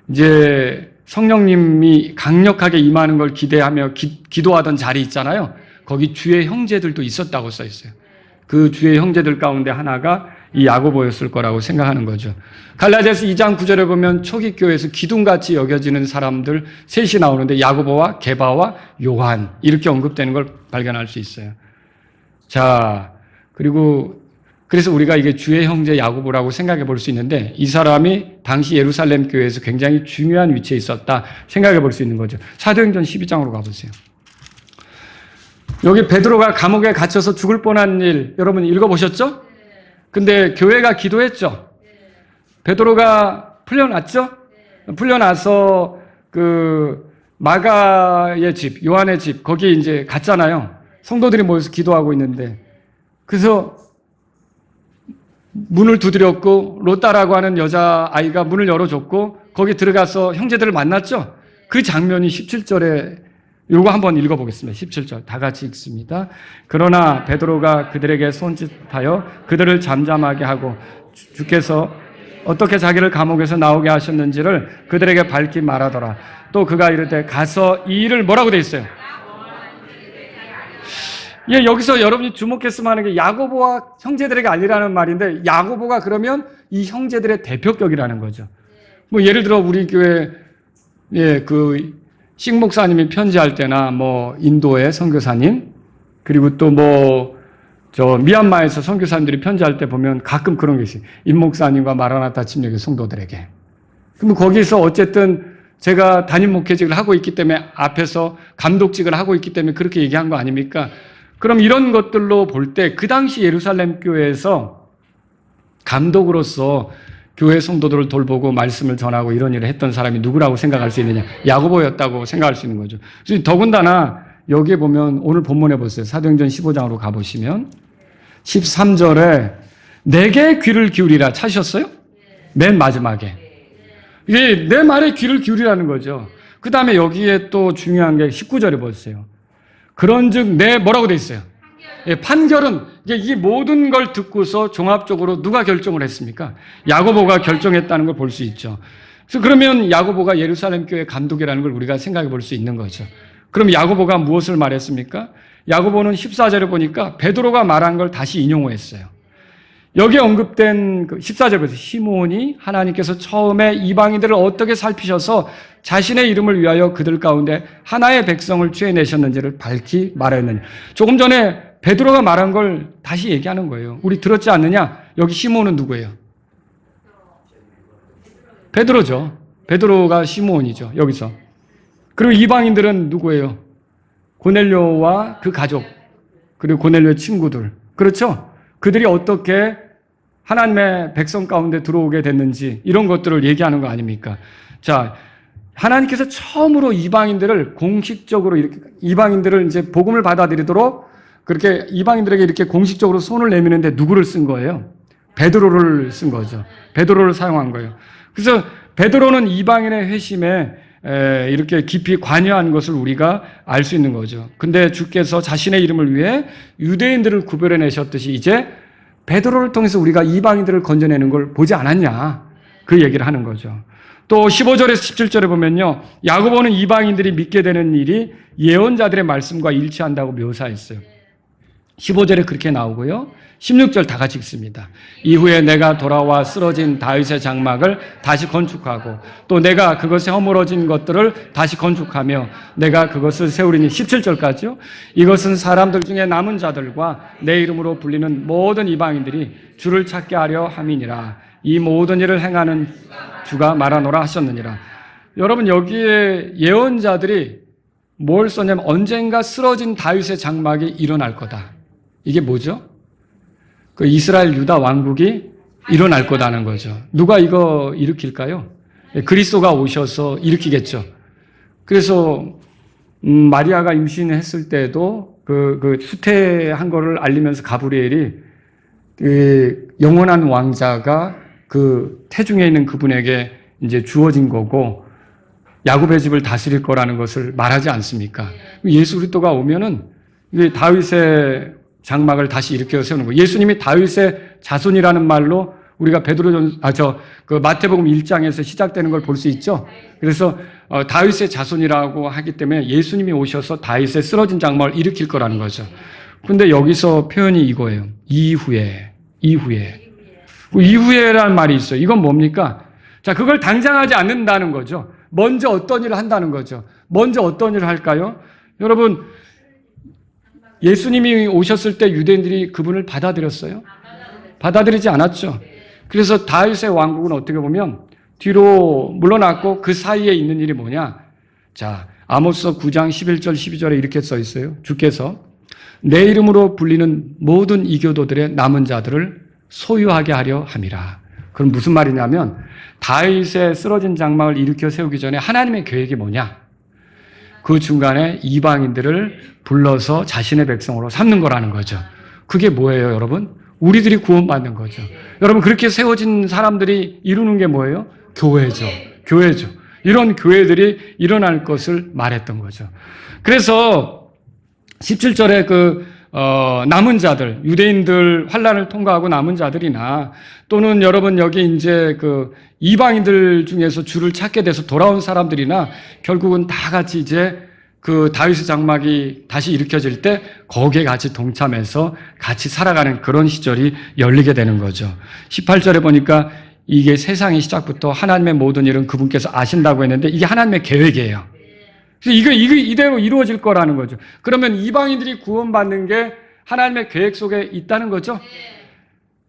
이제 성령님이 강력하게 임하는 걸 기대하며 기도하던 자리 있잖아요. 거기 주의 형제들도 있었다고 써 있어요. 그 주의 형제들 가운데 하나가 이 야고보였을 거라고 생각하는 거죠. 갈라디아서 2장 9절에 보면 초기 교회에서 기둥같이 여겨지는 사람들 셋이 나오는데 야고보와 게바와 요한 이렇게 언급되는 걸 발견할 수 있어요. 자, 그래서 우리가 이게 주의 형제 야고보라고 생각해 볼 수 있는데 이 사람이 당시 예루살렘 교회에서 굉장히 중요한 위치에 있었다 생각해 볼 수 있는 거죠. 사도행전 12장으로 가보세요. 여기 베드로가 감옥에 갇혀서 죽을 뻔한 일 여러분 읽어보셨죠? 근데 교회가 기도했죠. 베드로가 풀려났죠? 풀려나서 그 마가의 집, 요한의 집 거기 이제 갔잖아요. 성도들이 모여서 기도하고 있는데 그래서 문을 두드렸고 로따라고 하는 여자아이가 문을 열어줬고 거기 들어가서 형제들을 만났죠. 그 장면이 17절에 요거 한번 읽어보겠습니다. 17절 다 같이 읽습니다. 그러나 베드로가 그들에게 손짓하여 그들을 잠잠하게 하고 주께서 어떻게 자기를 감옥에서 나오게 하셨는지를 그들에게 밝히 말하더라. 또 그가 이르되 가서 이 일을 뭐라고 돼 있어요? 여기서 여러분이 주목했으면 하는 게 야고보와 형제들에게 알리라는 말인데 야고보가 그러면 이 형제들의 대표격이라는 거죠. 뭐 예를 들어 우리 교회 그 식목사님이 편지할 때나 뭐 인도의 선교사님, 그리고 또 뭐 저 미얀마에서 선교사님들이 편지할 때 보면 가끔 그런 게 있어요. 임 목사님과 마라나타 침략의 성도들에게. 그럼 거기서 어쨌든 제가 담임 목회직을 하고 있기 때문에 앞에서 감독직을 하고 있기 때문에 그렇게 얘기한 거 아닙니까? 그럼 이런 것들로 볼 때 그 당시 예루살렘 교회에서 감독으로서 교회 성도들을 돌보고 말씀을 전하고 이런 일을 했던 사람이 누구라고 생각할 수 있느냐? 야고보였다고 생각할 수 있는 거죠. 그래서 더군다나 여기에 보면 오늘 본문에 보세요. 사도행전 15장으로 가보시면 13절에 내게 귀를 기울이라 찾으셨어요? 맨 마지막에. 이게 내 말에 귀를 기울이라는 거죠. 그 다음에 여기에 또 중요한 게 19절에 보세요. 그런즉 내 뭐라고 돼 있어요? 판결은 이게 모든 걸 듣고서 종합적으로 누가 결정을 했습니까? 야고보가 결정했다는 걸 볼 수 있죠. 그래서 그러면 야고보가 예루살렘 교회 감독이라는 걸 우리가 생각해 볼 수 있는 거죠. 그럼 야고보가 무엇을 말했습니까? 야고보는 14절에 보니까 베드로가 말한 걸 다시 인용했어요. 여기에 언급된 14절에서 시몬이 하나님께서 처음에 이방인들을 어떻게 살피셔서 자신의 이름을 위하여 그들 가운데 하나의 백성을 취해내셨는지를 밝히 말했느냐. 조금 전에 베드로가 말한 걸 다시 얘기하는 거예요. 우리 들었지 않느냐? 여기 시몬은 누구예요? 베드로죠. 베드로가 시몬이죠. 여기서. 그리고 이방인들은 누구예요? 고넬료와 그 가족, 그리고 고넬료의 친구들. 그렇죠? 그들이 어떻게 하나님의 백성 가운데 들어오게 됐는지 이런 것들을 얘기하는 거 아닙니까? 자, 하나님께서 처음으로 이방인들을 공식적으로 이렇게 이방인들을 이제 복음을 받아들이도록 그렇게 이방인들에게 이렇게 공식적으로 손을 내미는데 누구를 쓴 거예요? 베드로를 쓴 거죠. 베드로를 사용한 거예요. 그래서 베드로는 이방인의 회심에 이렇게 깊이 관여한 것을 우리가 알 수 있는 거죠. 근데 주께서 자신의 이름을 위해 유대인들을 구별해 내셨듯이 이제 베드로를 통해서 우리가 이방인들을 건져내는 걸 보지 않았냐? 그 얘기를 하는 거죠. 또 15절에서 17절에 보면요. 야고보는 이방인들이 믿게 되는 일이 예언자들의 말씀과 일치한다고 묘사했어요. 15절에 그렇게 나오고요. 16절 다 같이 읽습니다. 이후에 내가 돌아와 쓰러진 다윗의 장막을 다시 건축하고 또 내가 그것에 허물어진 것들을 다시 건축하며 내가 그것을 세우리니 17절까지요. 이것은 사람들 중에 남은 자들과 내 이름으로 불리는 모든 이방인들이 주를 찾게 하려 함이니라. 이 모든 일을 행하는 주가 말하노라 하셨느니라. 여러분 여기에 예언자들이 뭘 썼냐면 언젠가 쓰러진 다윗의 장막이 일어날 거다. 이게 뭐죠? 그 이스라엘 유다 왕국이 일어날 거다는 거죠. 누가 이거 일으킬까요? 그리스도가 오셔서 일으키겠죠. 그래서 마리아가 임신했을 때도 그 수태한 거를 알리면서 가브리엘이 그 영원한 왕자가 그 태중에 있는 그분에게 이제 주어진 거고 야곱의 집을 다스릴 거라는 것을 말하지 않습니까? 예수 그리스도가 오면은 이게 다윗의 장막을 다시 일으켜 세우는 거예요. 예수님이 다윗의 자손이라는 말로 우리가 그 마태복음 1장에서 시작되는 걸 볼 수 있죠. 그래서 다윗의 자손이라고 하기 때문에 예수님이 오셔서 다윗의 쓰러진 장막을 일으킬 거라는 거죠. 근데 여기서 표현이 이거예요. 이후에라는 말이 있어요. 이건 뭡니까? 자, 그걸 당장 하지 않는다는 거죠. 먼저 어떤 일을 한다는 거죠. 먼저 어떤 일을 할까요? 여러분, 예수님이 오셨을 때 유대인들이 그분을 받아들였어요? 받아들이지 않았죠. 그래서 다윗의 왕국은 어떻게 보면 뒤로 물러났고 그 사이에 있는 일이 뭐냐? 자, 아모스 9장 11절 12절에 이렇게 써 있어요. 주께서 내 이름으로 불리는 모든 이교도들의 남은 자들을 소유하게 하려 함이라. 그럼 무슨 말이냐면 다윗의 쓰러진 장막을 일으켜 세우기 전에 하나님의 계획이 뭐냐? 그 중간에 이방인들을 불러서 자신의 백성으로 삼는 거라는 거죠. 그게 뭐예요, 여러분? 우리들이 구원받는 거죠. 여러분, 그렇게 세워진 사람들이 이루는 게 뭐예요? 교회죠. 이런 교회들이 일어날 것을 말했던 거죠. 그래서 17절에 남은 자들, 유대인들 환란을 통과하고 남은 자들이나 또는 여러분 여기 이제 이방인들 중에서 주를 찾게 돼서 돌아온 사람들이나 결국은 다 같이 이제 그 다윗의 장막이 다시 일으켜질 때 거기에 같이 동참해서 같이 살아가는 그런 시절이 열리게 되는 거죠. 18절에 보니까 이게 세상의 시작부터 하나님의 모든 일은 그분께서 아신다고 했는데 이게 하나님의 계획이에요. 그래서 이거 이대로 이루어질 거라는 거죠. 그러면 이방인들이 구원받는 게 하나님의 계획 속에 있다는 거죠.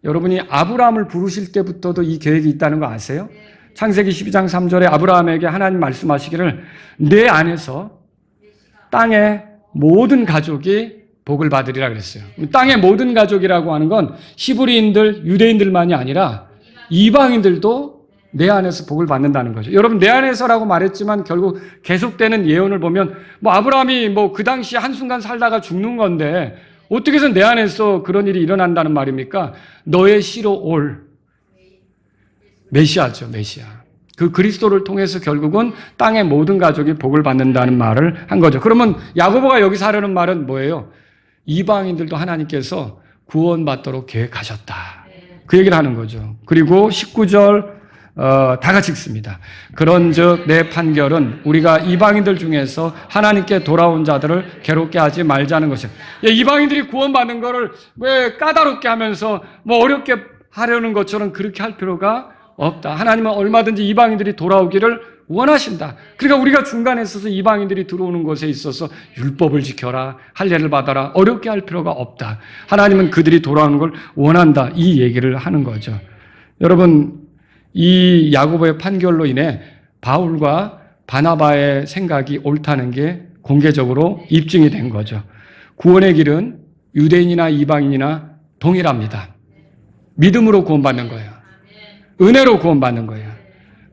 여러분이 아브라함을 부르실 때부터도 이 계획이 있다는 거 아세요? 창세기 12장 3절에 아브라함에게 하나님 말씀하시기를 내 안에서 땅의 모든 가족이 복을 받으리라 그랬어요. 땅의 모든 가족이라고 하는 건 히브리인들, 유대인들만이 아니라 이방인들도 내 안에서 복을 받는다는 거죠. 여러분, 내 안에서라고 말했지만 결국 계속되는 예언을 보면 아브라함이 그 당시 한순간 살다가 죽는 건데 어떻게 해서 내 안에서 그런 일이 일어난다는 말입니까? 너의 씨로 올 메시아죠, 메시아. 그 그리스도를 통해서 결국은 땅의 모든 가족이 복을 받는다는 말을 한 거죠. 그러면 야고보가 여기서 하려는 말은 뭐예요? 이방인들도 하나님께서 구원받도록 계획하셨다. 그 얘기를 하는 거죠. 그리고 19절 다 같이 읽습니다. 그런즉 내 판결은 우리가 이방인들 중에서 하나님께 돌아온 자들을 괴롭게 하지 말자는 것이에요. 이방인들이 구원받는 거를 왜 까다롭게 하면서 어렵게 하려는 것처럼 그렇게 할 필요가 없다. 하나님은 얼마든지 이방인들이 돌아오기를 원하신다. 그러니까 우리가 중간에 있어서 이방인들이 들어오는 것에 있어서 율법을 지켜라, 할례를 받아라, 어렵게 할 필요가 없다. 하나님은 그들이 돌아오는 걸 원한다. 이 얘기를 하는 거죠. 여러분, 이 야고보의 판결로 인해 바울과 바나바의 생각이 옳다는 게 공개적으로 입증이 된 거죠. 구원의 길은 유대인이나 이방인이나 동일합니다. 믿음으로 구원받는 거예요. 은혜로 구원받는 거예요.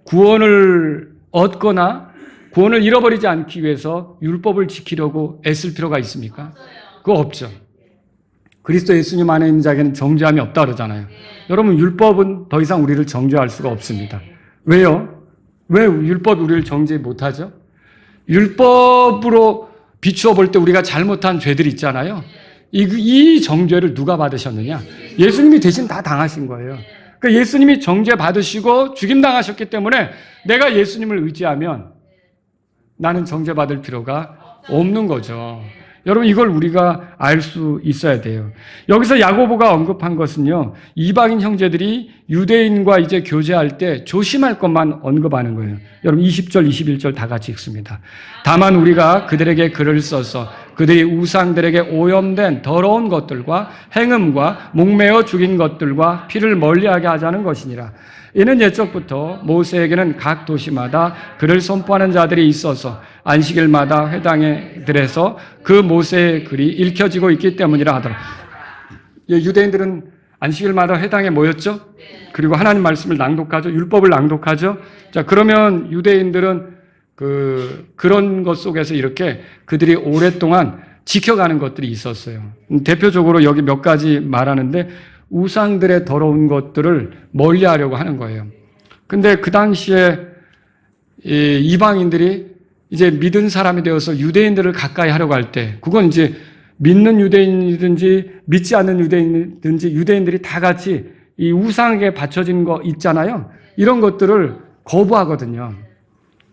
구원을 얻거나 구원을 잃어버리지 않기 위해서 율법을 지키려고 애쓸 필요가 있습니까? 그거 없죠. 그리스도 예수님 안에 있는 자에게는 정죄함이 없다 그러잖아요. 여러분, 율법은 더 이상 우리를 정죄할 수가 없습니다. 왜요? 왜 율법이 우리를 정죄 못하죠? 율법으로 비추어 볼 때 우리가 잘못한 죄들이 있잖아요. 이 정죄를 누가 받으셨느냐? 예수님이 대신 다 당하신 거예요. 그러니까 예수님이 정죄 받으시고 죽임 당하셨기 때문에 내가 예수님을 의지하면 나는 정죄 받을 필요가 없는 거죠. 여러분, 이걸 우리가 알 수 있어야 돼요. 여기서 야고보가 언급한 것은요, 이방인 형제들이 유대인과 이제 교제할 때 조심할 것만 언급하는 거예요. 여러분, 20절, 21절 다 같이 읽습니다. 다만 우리가 그들에게 글을 써서 그들이 우상들에게 오염된 더러운 것들과 행음과 목매어 죽인 것들과 피를 멀리하게 하자는 것이니라. 이는 옛적부터 모세에게는 각 도시마다 글을 선포하는 자들이 있어서 안식일마다 회당에 들에서 그 모세의 글이 읽혀지고 있기 때문이라 하더라. 유대인들은 안식일마다 회당에 모였죠. 그리고 하나님 말씀을 낭독하죠. 율법을 낭독하죠. 자, 그러면 유대인들은 그런 것 속에서 이렇게 그들이 오랫동안 지켜가는 것들이 있었어요. 대표적으로 여기 몇 가지 말하는데 우상들의 더러운 것들을 멀리하려고 하는 거예요. 근데 그 당시에 이방인들이 이제 믿은 사람이 되어서 유대인들을 가까이 하려고 할 때, 그건 이제 믿는 유대인이든지 믿지 않는 유대인이든지 유대인들이 다 같이 이 우상에 바쳐진 거 있잖아요. 이런 것들을 거부하거든요.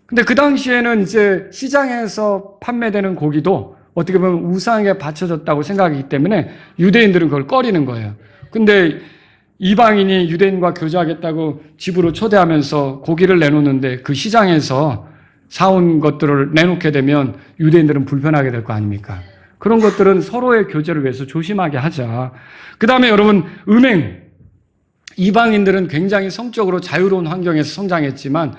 근데 그 당시에는 이제 시장에서 판매되는 고기도 어떻게 보면 우상에 바쳐졌다고 생각하기 때문에 유대인들은 그걸 꺼리는 거예요. 근데 이방인이 유대인과 교제하겠다고 집으로 초대하면서 고기를 내놓는데 그 시장에서 사온 것들을 내놓게 되면 유대인들은 불편하게 될 거 아닙니까? 그런 것들은 서로의 교제를 위해서 조심하게 하자. 그 다음에 여러분, 음행. 이방인들은 굉장히 성적으로 자유로운 환경에서 성장했지만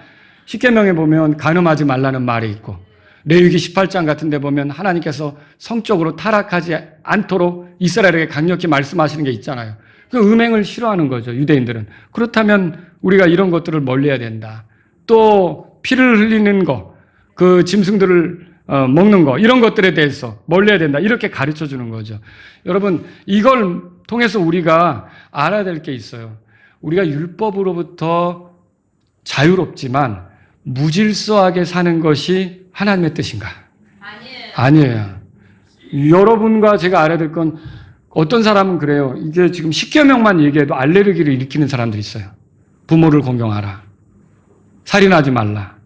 십계명에 보면 간음하지 말라는 말이 있고 레위기 18장 같은 데 보면 하나님께서 성적으로 타락하지 않도록 이스라엘에게 강력히 말씀하시는 게 있잖아요. 그 음행을 싫어하는 거죠, 유대인들은. 그렇다면 우리가 이런 것들을 멀리해야 된다. 또 피를 흘리는 거, 그 짐승들을 먹는 거, 이런 것들에 대해서 멀리해야 된다. 이렇게 가르쳐 주는 거죠. 여러분, 이걸 통해서 우리가 알아야 될 게 있어요. 우리가 율법으로부터 자유롭지만 무질서하게 사는 것이 하나님의 뜻인가? 아니에요. 여러분과 제가 알아야 될 건 어떤 사람은 그래요. 이게 지금 십계명만 얘기해도 알레르기를 일으키는 사람들이 있어요. 부모를 공경하라. 살인하지 말라.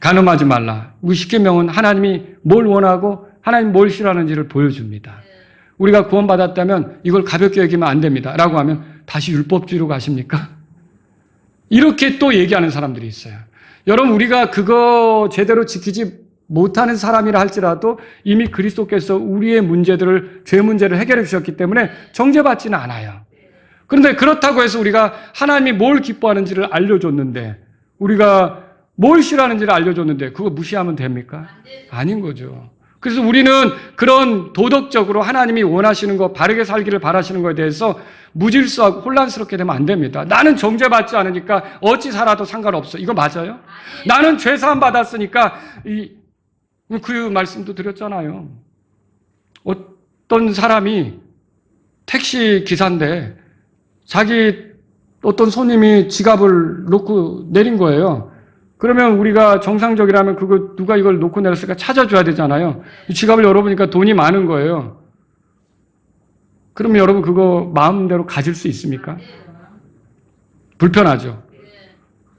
간음하지 말라. 우리 십계명은 하나님이 뭘 원하고 하나님 뭘 싫어하는지를 보여줍니다. 우리가 구원받았다면 이걸 가볍게 여기면 안 됩니다. 라고 하면 다시 율법주의로 가십니까? 이렇게 또 얘기하는 사람들이 있어요. 여러분, 우리가 그거 제대로 지키지 못하는 사람이라 할지라도 이미 그리스도께서 우리의 문제들을, 죄 문제를 해결해 주셨기 때문에 정죄받지는 않아요. 그런데 그렇다고 해서 우리가 하나님이 뭘 기뻐하는지를 알려줬는데, 우리가 뭘 싫어하는지를 알려줬는데 그거 무시하면 됩니까? 아닌 거죠. 그래서 우리는 그런 도덕적으로 하나님이 원하시는 거, 바르게 살기를 바라시는 거에 대해서 무질서하고 혼란스럽게 되면 안 됩니다. 나는 정죄받지 않으니까 어찌 살아도 상관없어. 이거 맞아요? 나는 죄사함 받았으니까 그 말씀도 드렸잖아요. 어떤 사람이 택시 기사인데 자기 어떤 손님이 지갑을 놓고 내린 거예요. 그러면 우리가 정상적이라면 그거 누가 이걸 놓고 내렸을까 찾아줘야 되잖아요. 지갑을 열어보니까 돈이 많은 거예요. 그러면 여러분 그거 마음대로 가질 수 있습니까? 불편하죠.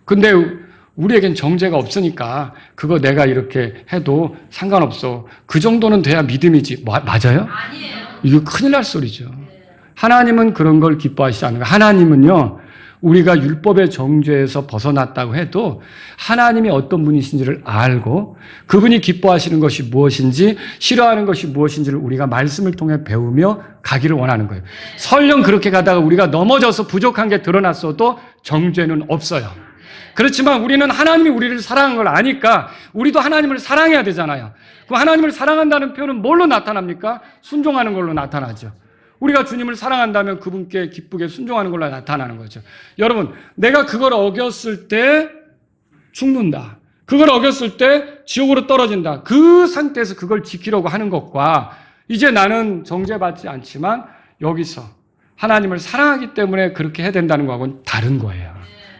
근데 우리에겐 정죄가 없으니까 그거 내가 이렇게 해도 상관없어. 그 정도는 돼야 믿음이지. 맞아요? 아니에요. 이거 큰일 날 소리죠. 하나님은 그런 걸 기뻐하시지 않는 거예요. 하나님은요, 우리가 율법의 정죄에서 벗어났다고 해도 하나님이 어떤 분이신지를 알고 그분이 기뻐하시는 것이 무엇인지 싫어하는 것이 무엇인지를 우리가 말씀을 통해 배우며 가기를 원하는 거예요. 설령 그렇게 가다가 우리가 넘어져서 부족한 게 드러났어도 정죄는 없어요. 그렇지만 우리는 하나님이 우리를 사랑한 걸 아니까 우리도 하나님을 사랑해야 되잖아요. 그럼 하나님을 사랑한다는 표현은 뭘로 나타납니까? 순종하는 걸로 나타나죠. 우리가 주님을 사랑한다면 그분께 기쁘게 순종하는 걸로 나타나는 거죠. 여러분, 내가 그걸 어겼을 때 죽는다. 그걸 어겼을 때 지옥으로 떨어진다. 그 상태에서 그걸 지키려고 하는 것과 이제 나는 정죄받지 않지만 여기서 하나님을 사랑하기 때문에 그렇게 해야 된다는 거하고는 다른 거예요.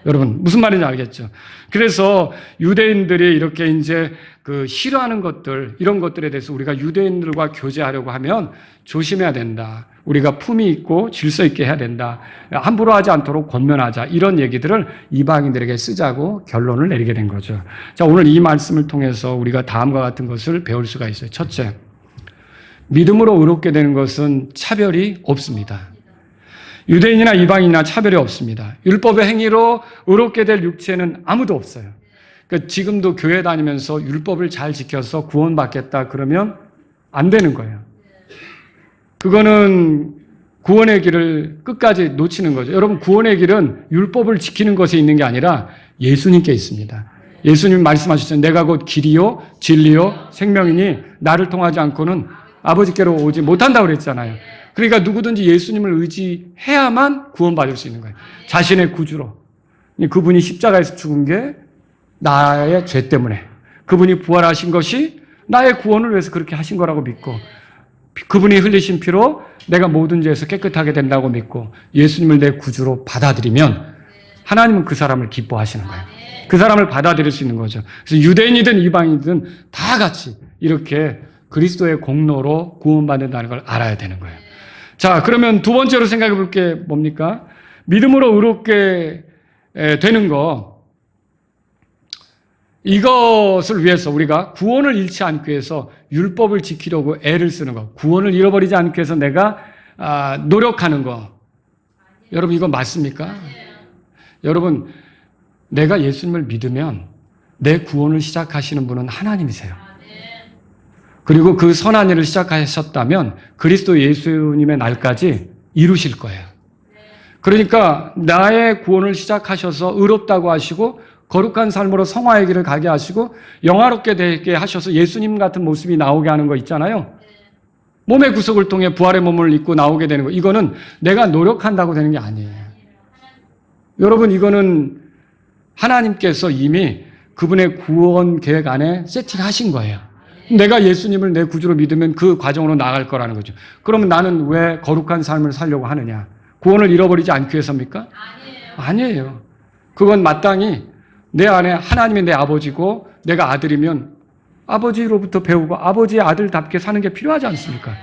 여러분, 무슨 말인지 알겠죠? 그래서 유대인들이 이렇게 이제 그 싫어하는 것들, 이런 것들에 대해서 우리가 유대인들과 교제하려고 하면 조심해야 된다. 우리가 품위 있고 질서 있게 해야 된다. 함부로 하지 않도록 권면하자. 이런 얘기들을 이방인들에게 쓰자고 결론을 내리게 된 거죠. 자, 오늘 이 말씀을 통해서 우리가 다음과 같은 것을 배울 수가 있어요. 첫째, 믿음으로 의롭게 되는 것은 차별이 없습니다. 유대인이나 이방인이나 차별이 없습니다. 율법의 행위로 의롭게 될 육체는 아무도 없어요. 그러니까 지금도 교회 다니면서 율법을 잘 지켜서 구원받겠다 그러면 안 되는 거예요. 그거는 구원의 길을 끝까지 놓치는 거죠. 여러분, 구원의 길은 율법을 지키는 것에 있는 게 아니라 예수님께 있습니다. 예수님 말씀하셨잖아요. 내가 곧 길이요 진리요 생명이니 나를 통하지 않고는 아버지께로 오지 못한다고 그랬잖아요. 그러니까 누구든지 예수님을 의지해야만 구원받을 수 있는 거예요. 자신의 구주로. 그분이 십자가에서 죽은 게 나의 죄 때문에, 그분이 부활하신 것이 나의 구원을 위해서 그렇게 하신 거라고 믿고, 그분이 흘리신 피로 내가 모든 죄에서 깨끗하게 된다고 믿고 예수님을 내 구주로 받아들이면 하나님은 그 사람을 기뻐하시는 거예요. 그 사람을 받아들일 수 있는 거죠. 그래서 유대인이든 이방인이든 다 같이 이렇게 그리스도의 공로로 구원받는다는 걸 알아야 되는 거예요. 자, 그러면 두 번째로 생각해 볼 게 뭡니까? 믿음으로 의롭게 되는 거, 이것을 위해서 우리가 구원을 잃지 않기 위해서 율법을 지키려고 애를 쓰는 거, 구원을 잃어버리지 않기 위해서 내가 노력하는 거, 여러분 이거 맞습니까? 여러분, 내가 예수님을 믿으면 내 구원을 시작하시는 분은 하나님이세요. 그리고 그 선한 일을 시작하셨다면 그리스도 예수님의 날까지 이루실 거예요. 그러니까 나의 구원을 시작하셔서 의롭다고 하시고 거룩한 삶으로 성화의 길을 가게 하시고 영화롭게 되게 하셔서 예수님 같은 모습이 나오게 하는 거 있잖아요. 몸의 구속을 통해 부활의 몸을 입고 나오게 되는 거. 이거는 내가 노력한다고 되는 게 아니에요. 여러분, 이거는 하나님께서 이미 그분의 구원 계획 안에 세팅하신 거예요. 내가 예수님을 내 구주로 믿으면 그 과정으로 나갈 거라는 거죠. 그러면 나는 왜 거룩한 삶을 살려고 하느냐? 구원을 잃어버리지 않기 위해서입니까? 아니에요. 그건 마땅히 내 안에 하나님이 내 아버지고 내가 아들이면 아버지로부터 배우고 아버지의 아들답게 사는 게 필요하지 않습니까?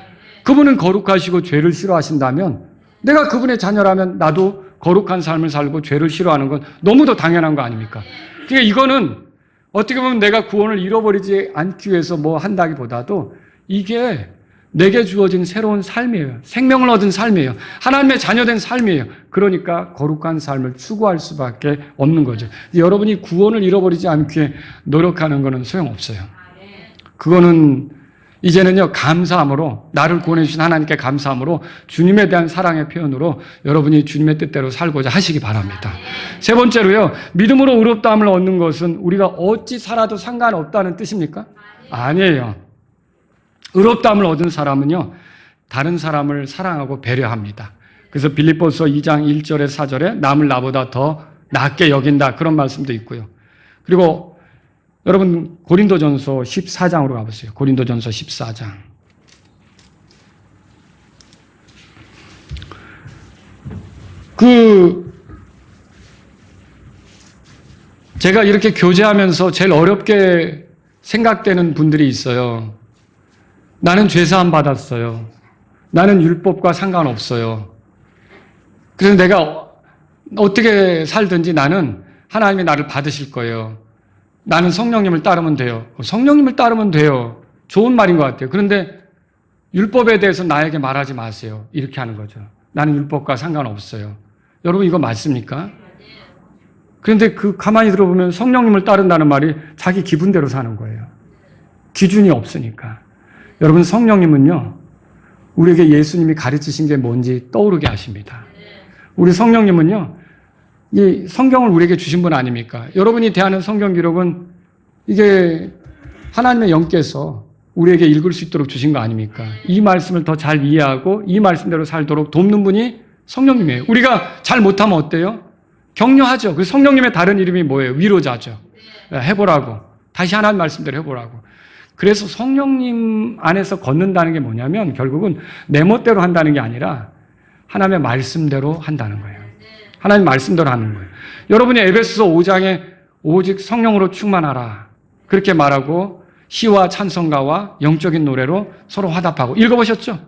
그분은 거룩하시고 죄를 싫어하신다면 내가 그분의 자녀라면 나도 거룩한 삶을 살고 죄를 싫어하는 건 너무도 당연한 거 아닙니까? 그러니까 이거는 어떻게 보면 내가 구원을 잃어버리지 않기 위해서 뭐 한다기보다도 이게 내게 주어진 새로운 삶이에요. 생명을 얻은 삶이에요. 하나님의 자녀된 삶이에요. 그러니까 거룩한 삶을 추구할 수밖에 없는 거죠. 여러분이 구원을 잃어버리지 않게 노력하는 것은 소용없어요. 그거는 이제는요, 감사함으로, 나를 구원해 주신 하나님께 감사함으로 주님에 대한 사랑의 표현으로 여러분이 주님의 뜻대로 살고자 하시기 바랍니다. 세 번째로요, 믿음으로 의롭다함을 얻는 것은 우리가 어찌 살아도 상관없다는 뜻입니까? 아니에요. 의롭다함을 얻은 사람은요, 다른 사람을 사랑하고 배려합니다. 그래서 빌립보서 2장 1절에 4절에 남을 나보다 더 낫게 여긴다, 그런 말씀도 있고요. 그리고 여러분 고린도전서 14장으로 가보세요. 고린도전서 14장. 제가 이렇게 교제하면서 제일 어렵게 생각되는 분들이 있어요. 나는 죄사함 받았어요. 나는 율법과 상관없어요. 그래서 내가 어떻게 살든지 나는 하나님이 나를 받으실 거예요. 나는 성령님을 따르면 돼요. 성령님을 따르면 돼요. 좋은 말인 것 같아요. 그런데 율법에 대해서 나에게 말하지 마세요. 이렇게 하는 거죠. 나는 율법과 상관없어요. 여러분 이거 맞습니까? 그런데 가만히 들어보면 성령님을 따른다는 말이 자기 기분대로 사는 거예요. 기준이 없으니까. 여러분 성령님은요, 우리에게 예수님이 가르치신 게 뭔지 떠오르게 하십니다. 우리 성령님은요, 이 성경을 우리에게 주신 분 아닙니까? 여러분이 대하는 성경 기록은 이게 하나님의 영께서 우리에게 읽을 수 있도록 주신 거 아닙니까? 이 말씀을 더 잘 이해하고 이 말씀대로 살도록 돕는 분이 성령님이에요. 우리가 잘 못하면 어때요? 격려하죠. 그 성령님의 다른 이름이 뭐예요? 위로자죠. 해보라고. 다시 하나님 말씀대로 해보라고. 그래서 성령님 안에서 걷는다는 게 뭐냐면 결국은 내 멋대로 한다는 게 아니라 하나님의 말씀대로 한다는 거예요. 하나님 말씀대로 하는 거예요. 여러분이 에베소서 5장에 오직 성령으로 충만하라, 그렇게 말하고 시와 찬송가와 영적인 노래로 서로 화답하고, 읽어보셨죠?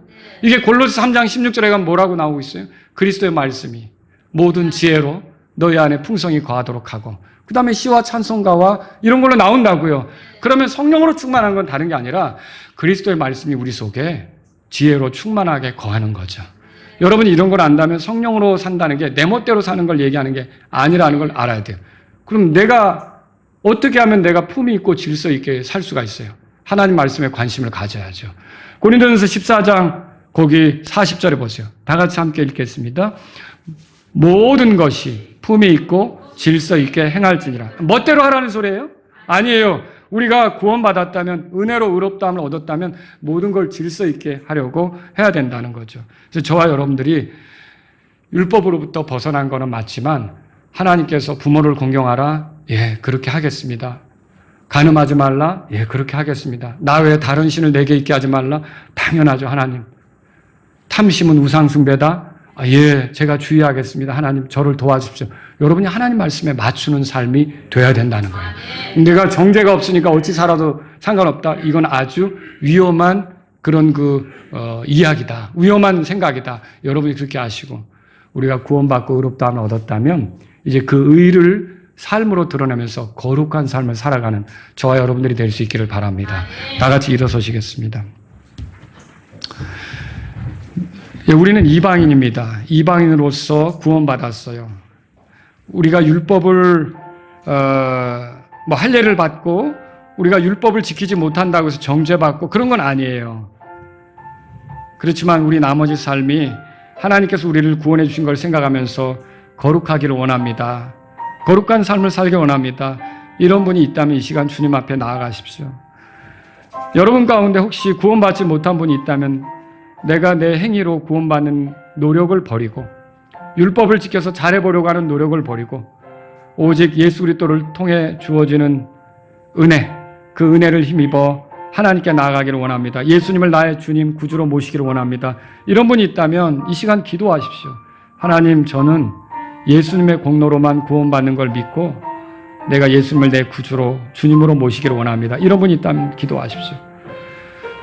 이게 골로새 3장 16절에 가면 뭐라고 나오고 있어요? 그리스도의 말씀이 모든 지혜로 너희 안에 풍성히 거하도록 하고, 그 다음에 시와 찬송가와 이런 걸로 나온다고요. 그러면 성령으로 충만한 건 다른 게 아니라 그리스도의 말씀이 우리 속에 지혜로 충만하게 거하는 거죠. 여러분이 이런 걸 안다면 성령으로 산다는 게 내 멋대로 사는 걸 얘기하는 게 아니라는 걸 알아야 돼요. 그럼 내가 어떻게 하면 내가 품위 있고 질서 있게 살 수가 있어요? 하나님 말씀에 관심을 가져야죠. 고린도전서 14장 거기 40절에 보세요. 다 같이 함께 읽겠습니다. 모든 것이 품위 있고 질서 있게 행할지니라. 멋대로 하라는 소리예요? 아니에요. 우리가 구원받았다면, 은혜로 의롭다함을 얻었다면 모든 걸 질서 있게 하려고 해야 된다는 거죠. 그래서 저와 여러분들이 율법으로부터 벗어난 거는 맞지만 하나님께서 부모를 공경하라. 예, 그렇게 하겠습니다. 간음하지 말라. 예, 그렇게 하겠습니다. 나 외에 다른 신을 내게 있게 하지 말라. 당연하죠, 하나님. 탐심은 우상숭배다. 아, 예, 제가 주의하겠습니다. 하나님, 저를 도와주십시오. 여러분이 하나님 말씀에 맞추는 삶이 돼야 된다는 거예요. 내가 정죄가 없으니까 어찌 살아도 상관없다. 이건 아주 위험한 그런 이야기다. 위험한 생각이다. 여러분이 그렇게 아시고, 우리가 구원받고 의롭다함을 얻었다면 이제 그 의를 삶으로 드러내면서 거룩한 삶을 살아가는 저와 여러분들이 될 수 있기를 바랍니다. 다 같이 일어서시겠습니다. 예, 우리는 이방인입니다. 이방인으로서 구원받았어요. 우리가 율법을 할례를 받고 우리가 율법을 지키지 못한다고 해서 정죄받고 그런 건 아니에요. 그렇지만 우리 나머지 삶이 하나님께서 우리를 구원해 주신 걸 생각하면서 거룩하기를 원합니다. 거룩한 삶을 살기 원합니다. 이런 분이 있다면 이 시간 주님 앞에 나아가십시오. 여러분 가운데 혹시 구원받지 못한 분이 있다면 내가 내 행위로 구원받는 노력을 버리고 율법을 지켜서 잘해보려고 하는 노력을 버리고 오직 예수 그리스도를 통해 주어지는 은혜, 그 은혜를 힘입어 하나님께 나아가기를 원합니다. 예수님을 나의 주님, 구주로 모시기를 원합니다. 이런 분이 있다면 이 시간 기도하십시오. 하나님, 저는 예수님의 공로로만 구원받는 걸 믿고 내가 예수님을 내 구주로, 주님으로 모시기를 원합니다. 이런 분이 있다면 기도하십시오.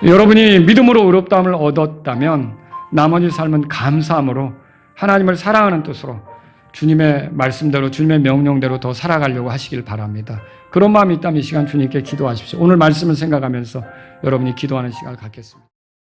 여러분이 믿음으로 의롭다함을 얻었다면 나머지 삶은 감사함으로 하나님을 사랑하는 뜻으로 주님의 말씀대로, 주님의 명령대로 더 살아가려고 하시길 바랍니다. 그런 마음이 있다면 이 시간 주님께 기도하십시오. 오늘 말씀을 생각하면서 여러분이 기도하는 시간을 갖겠습니다.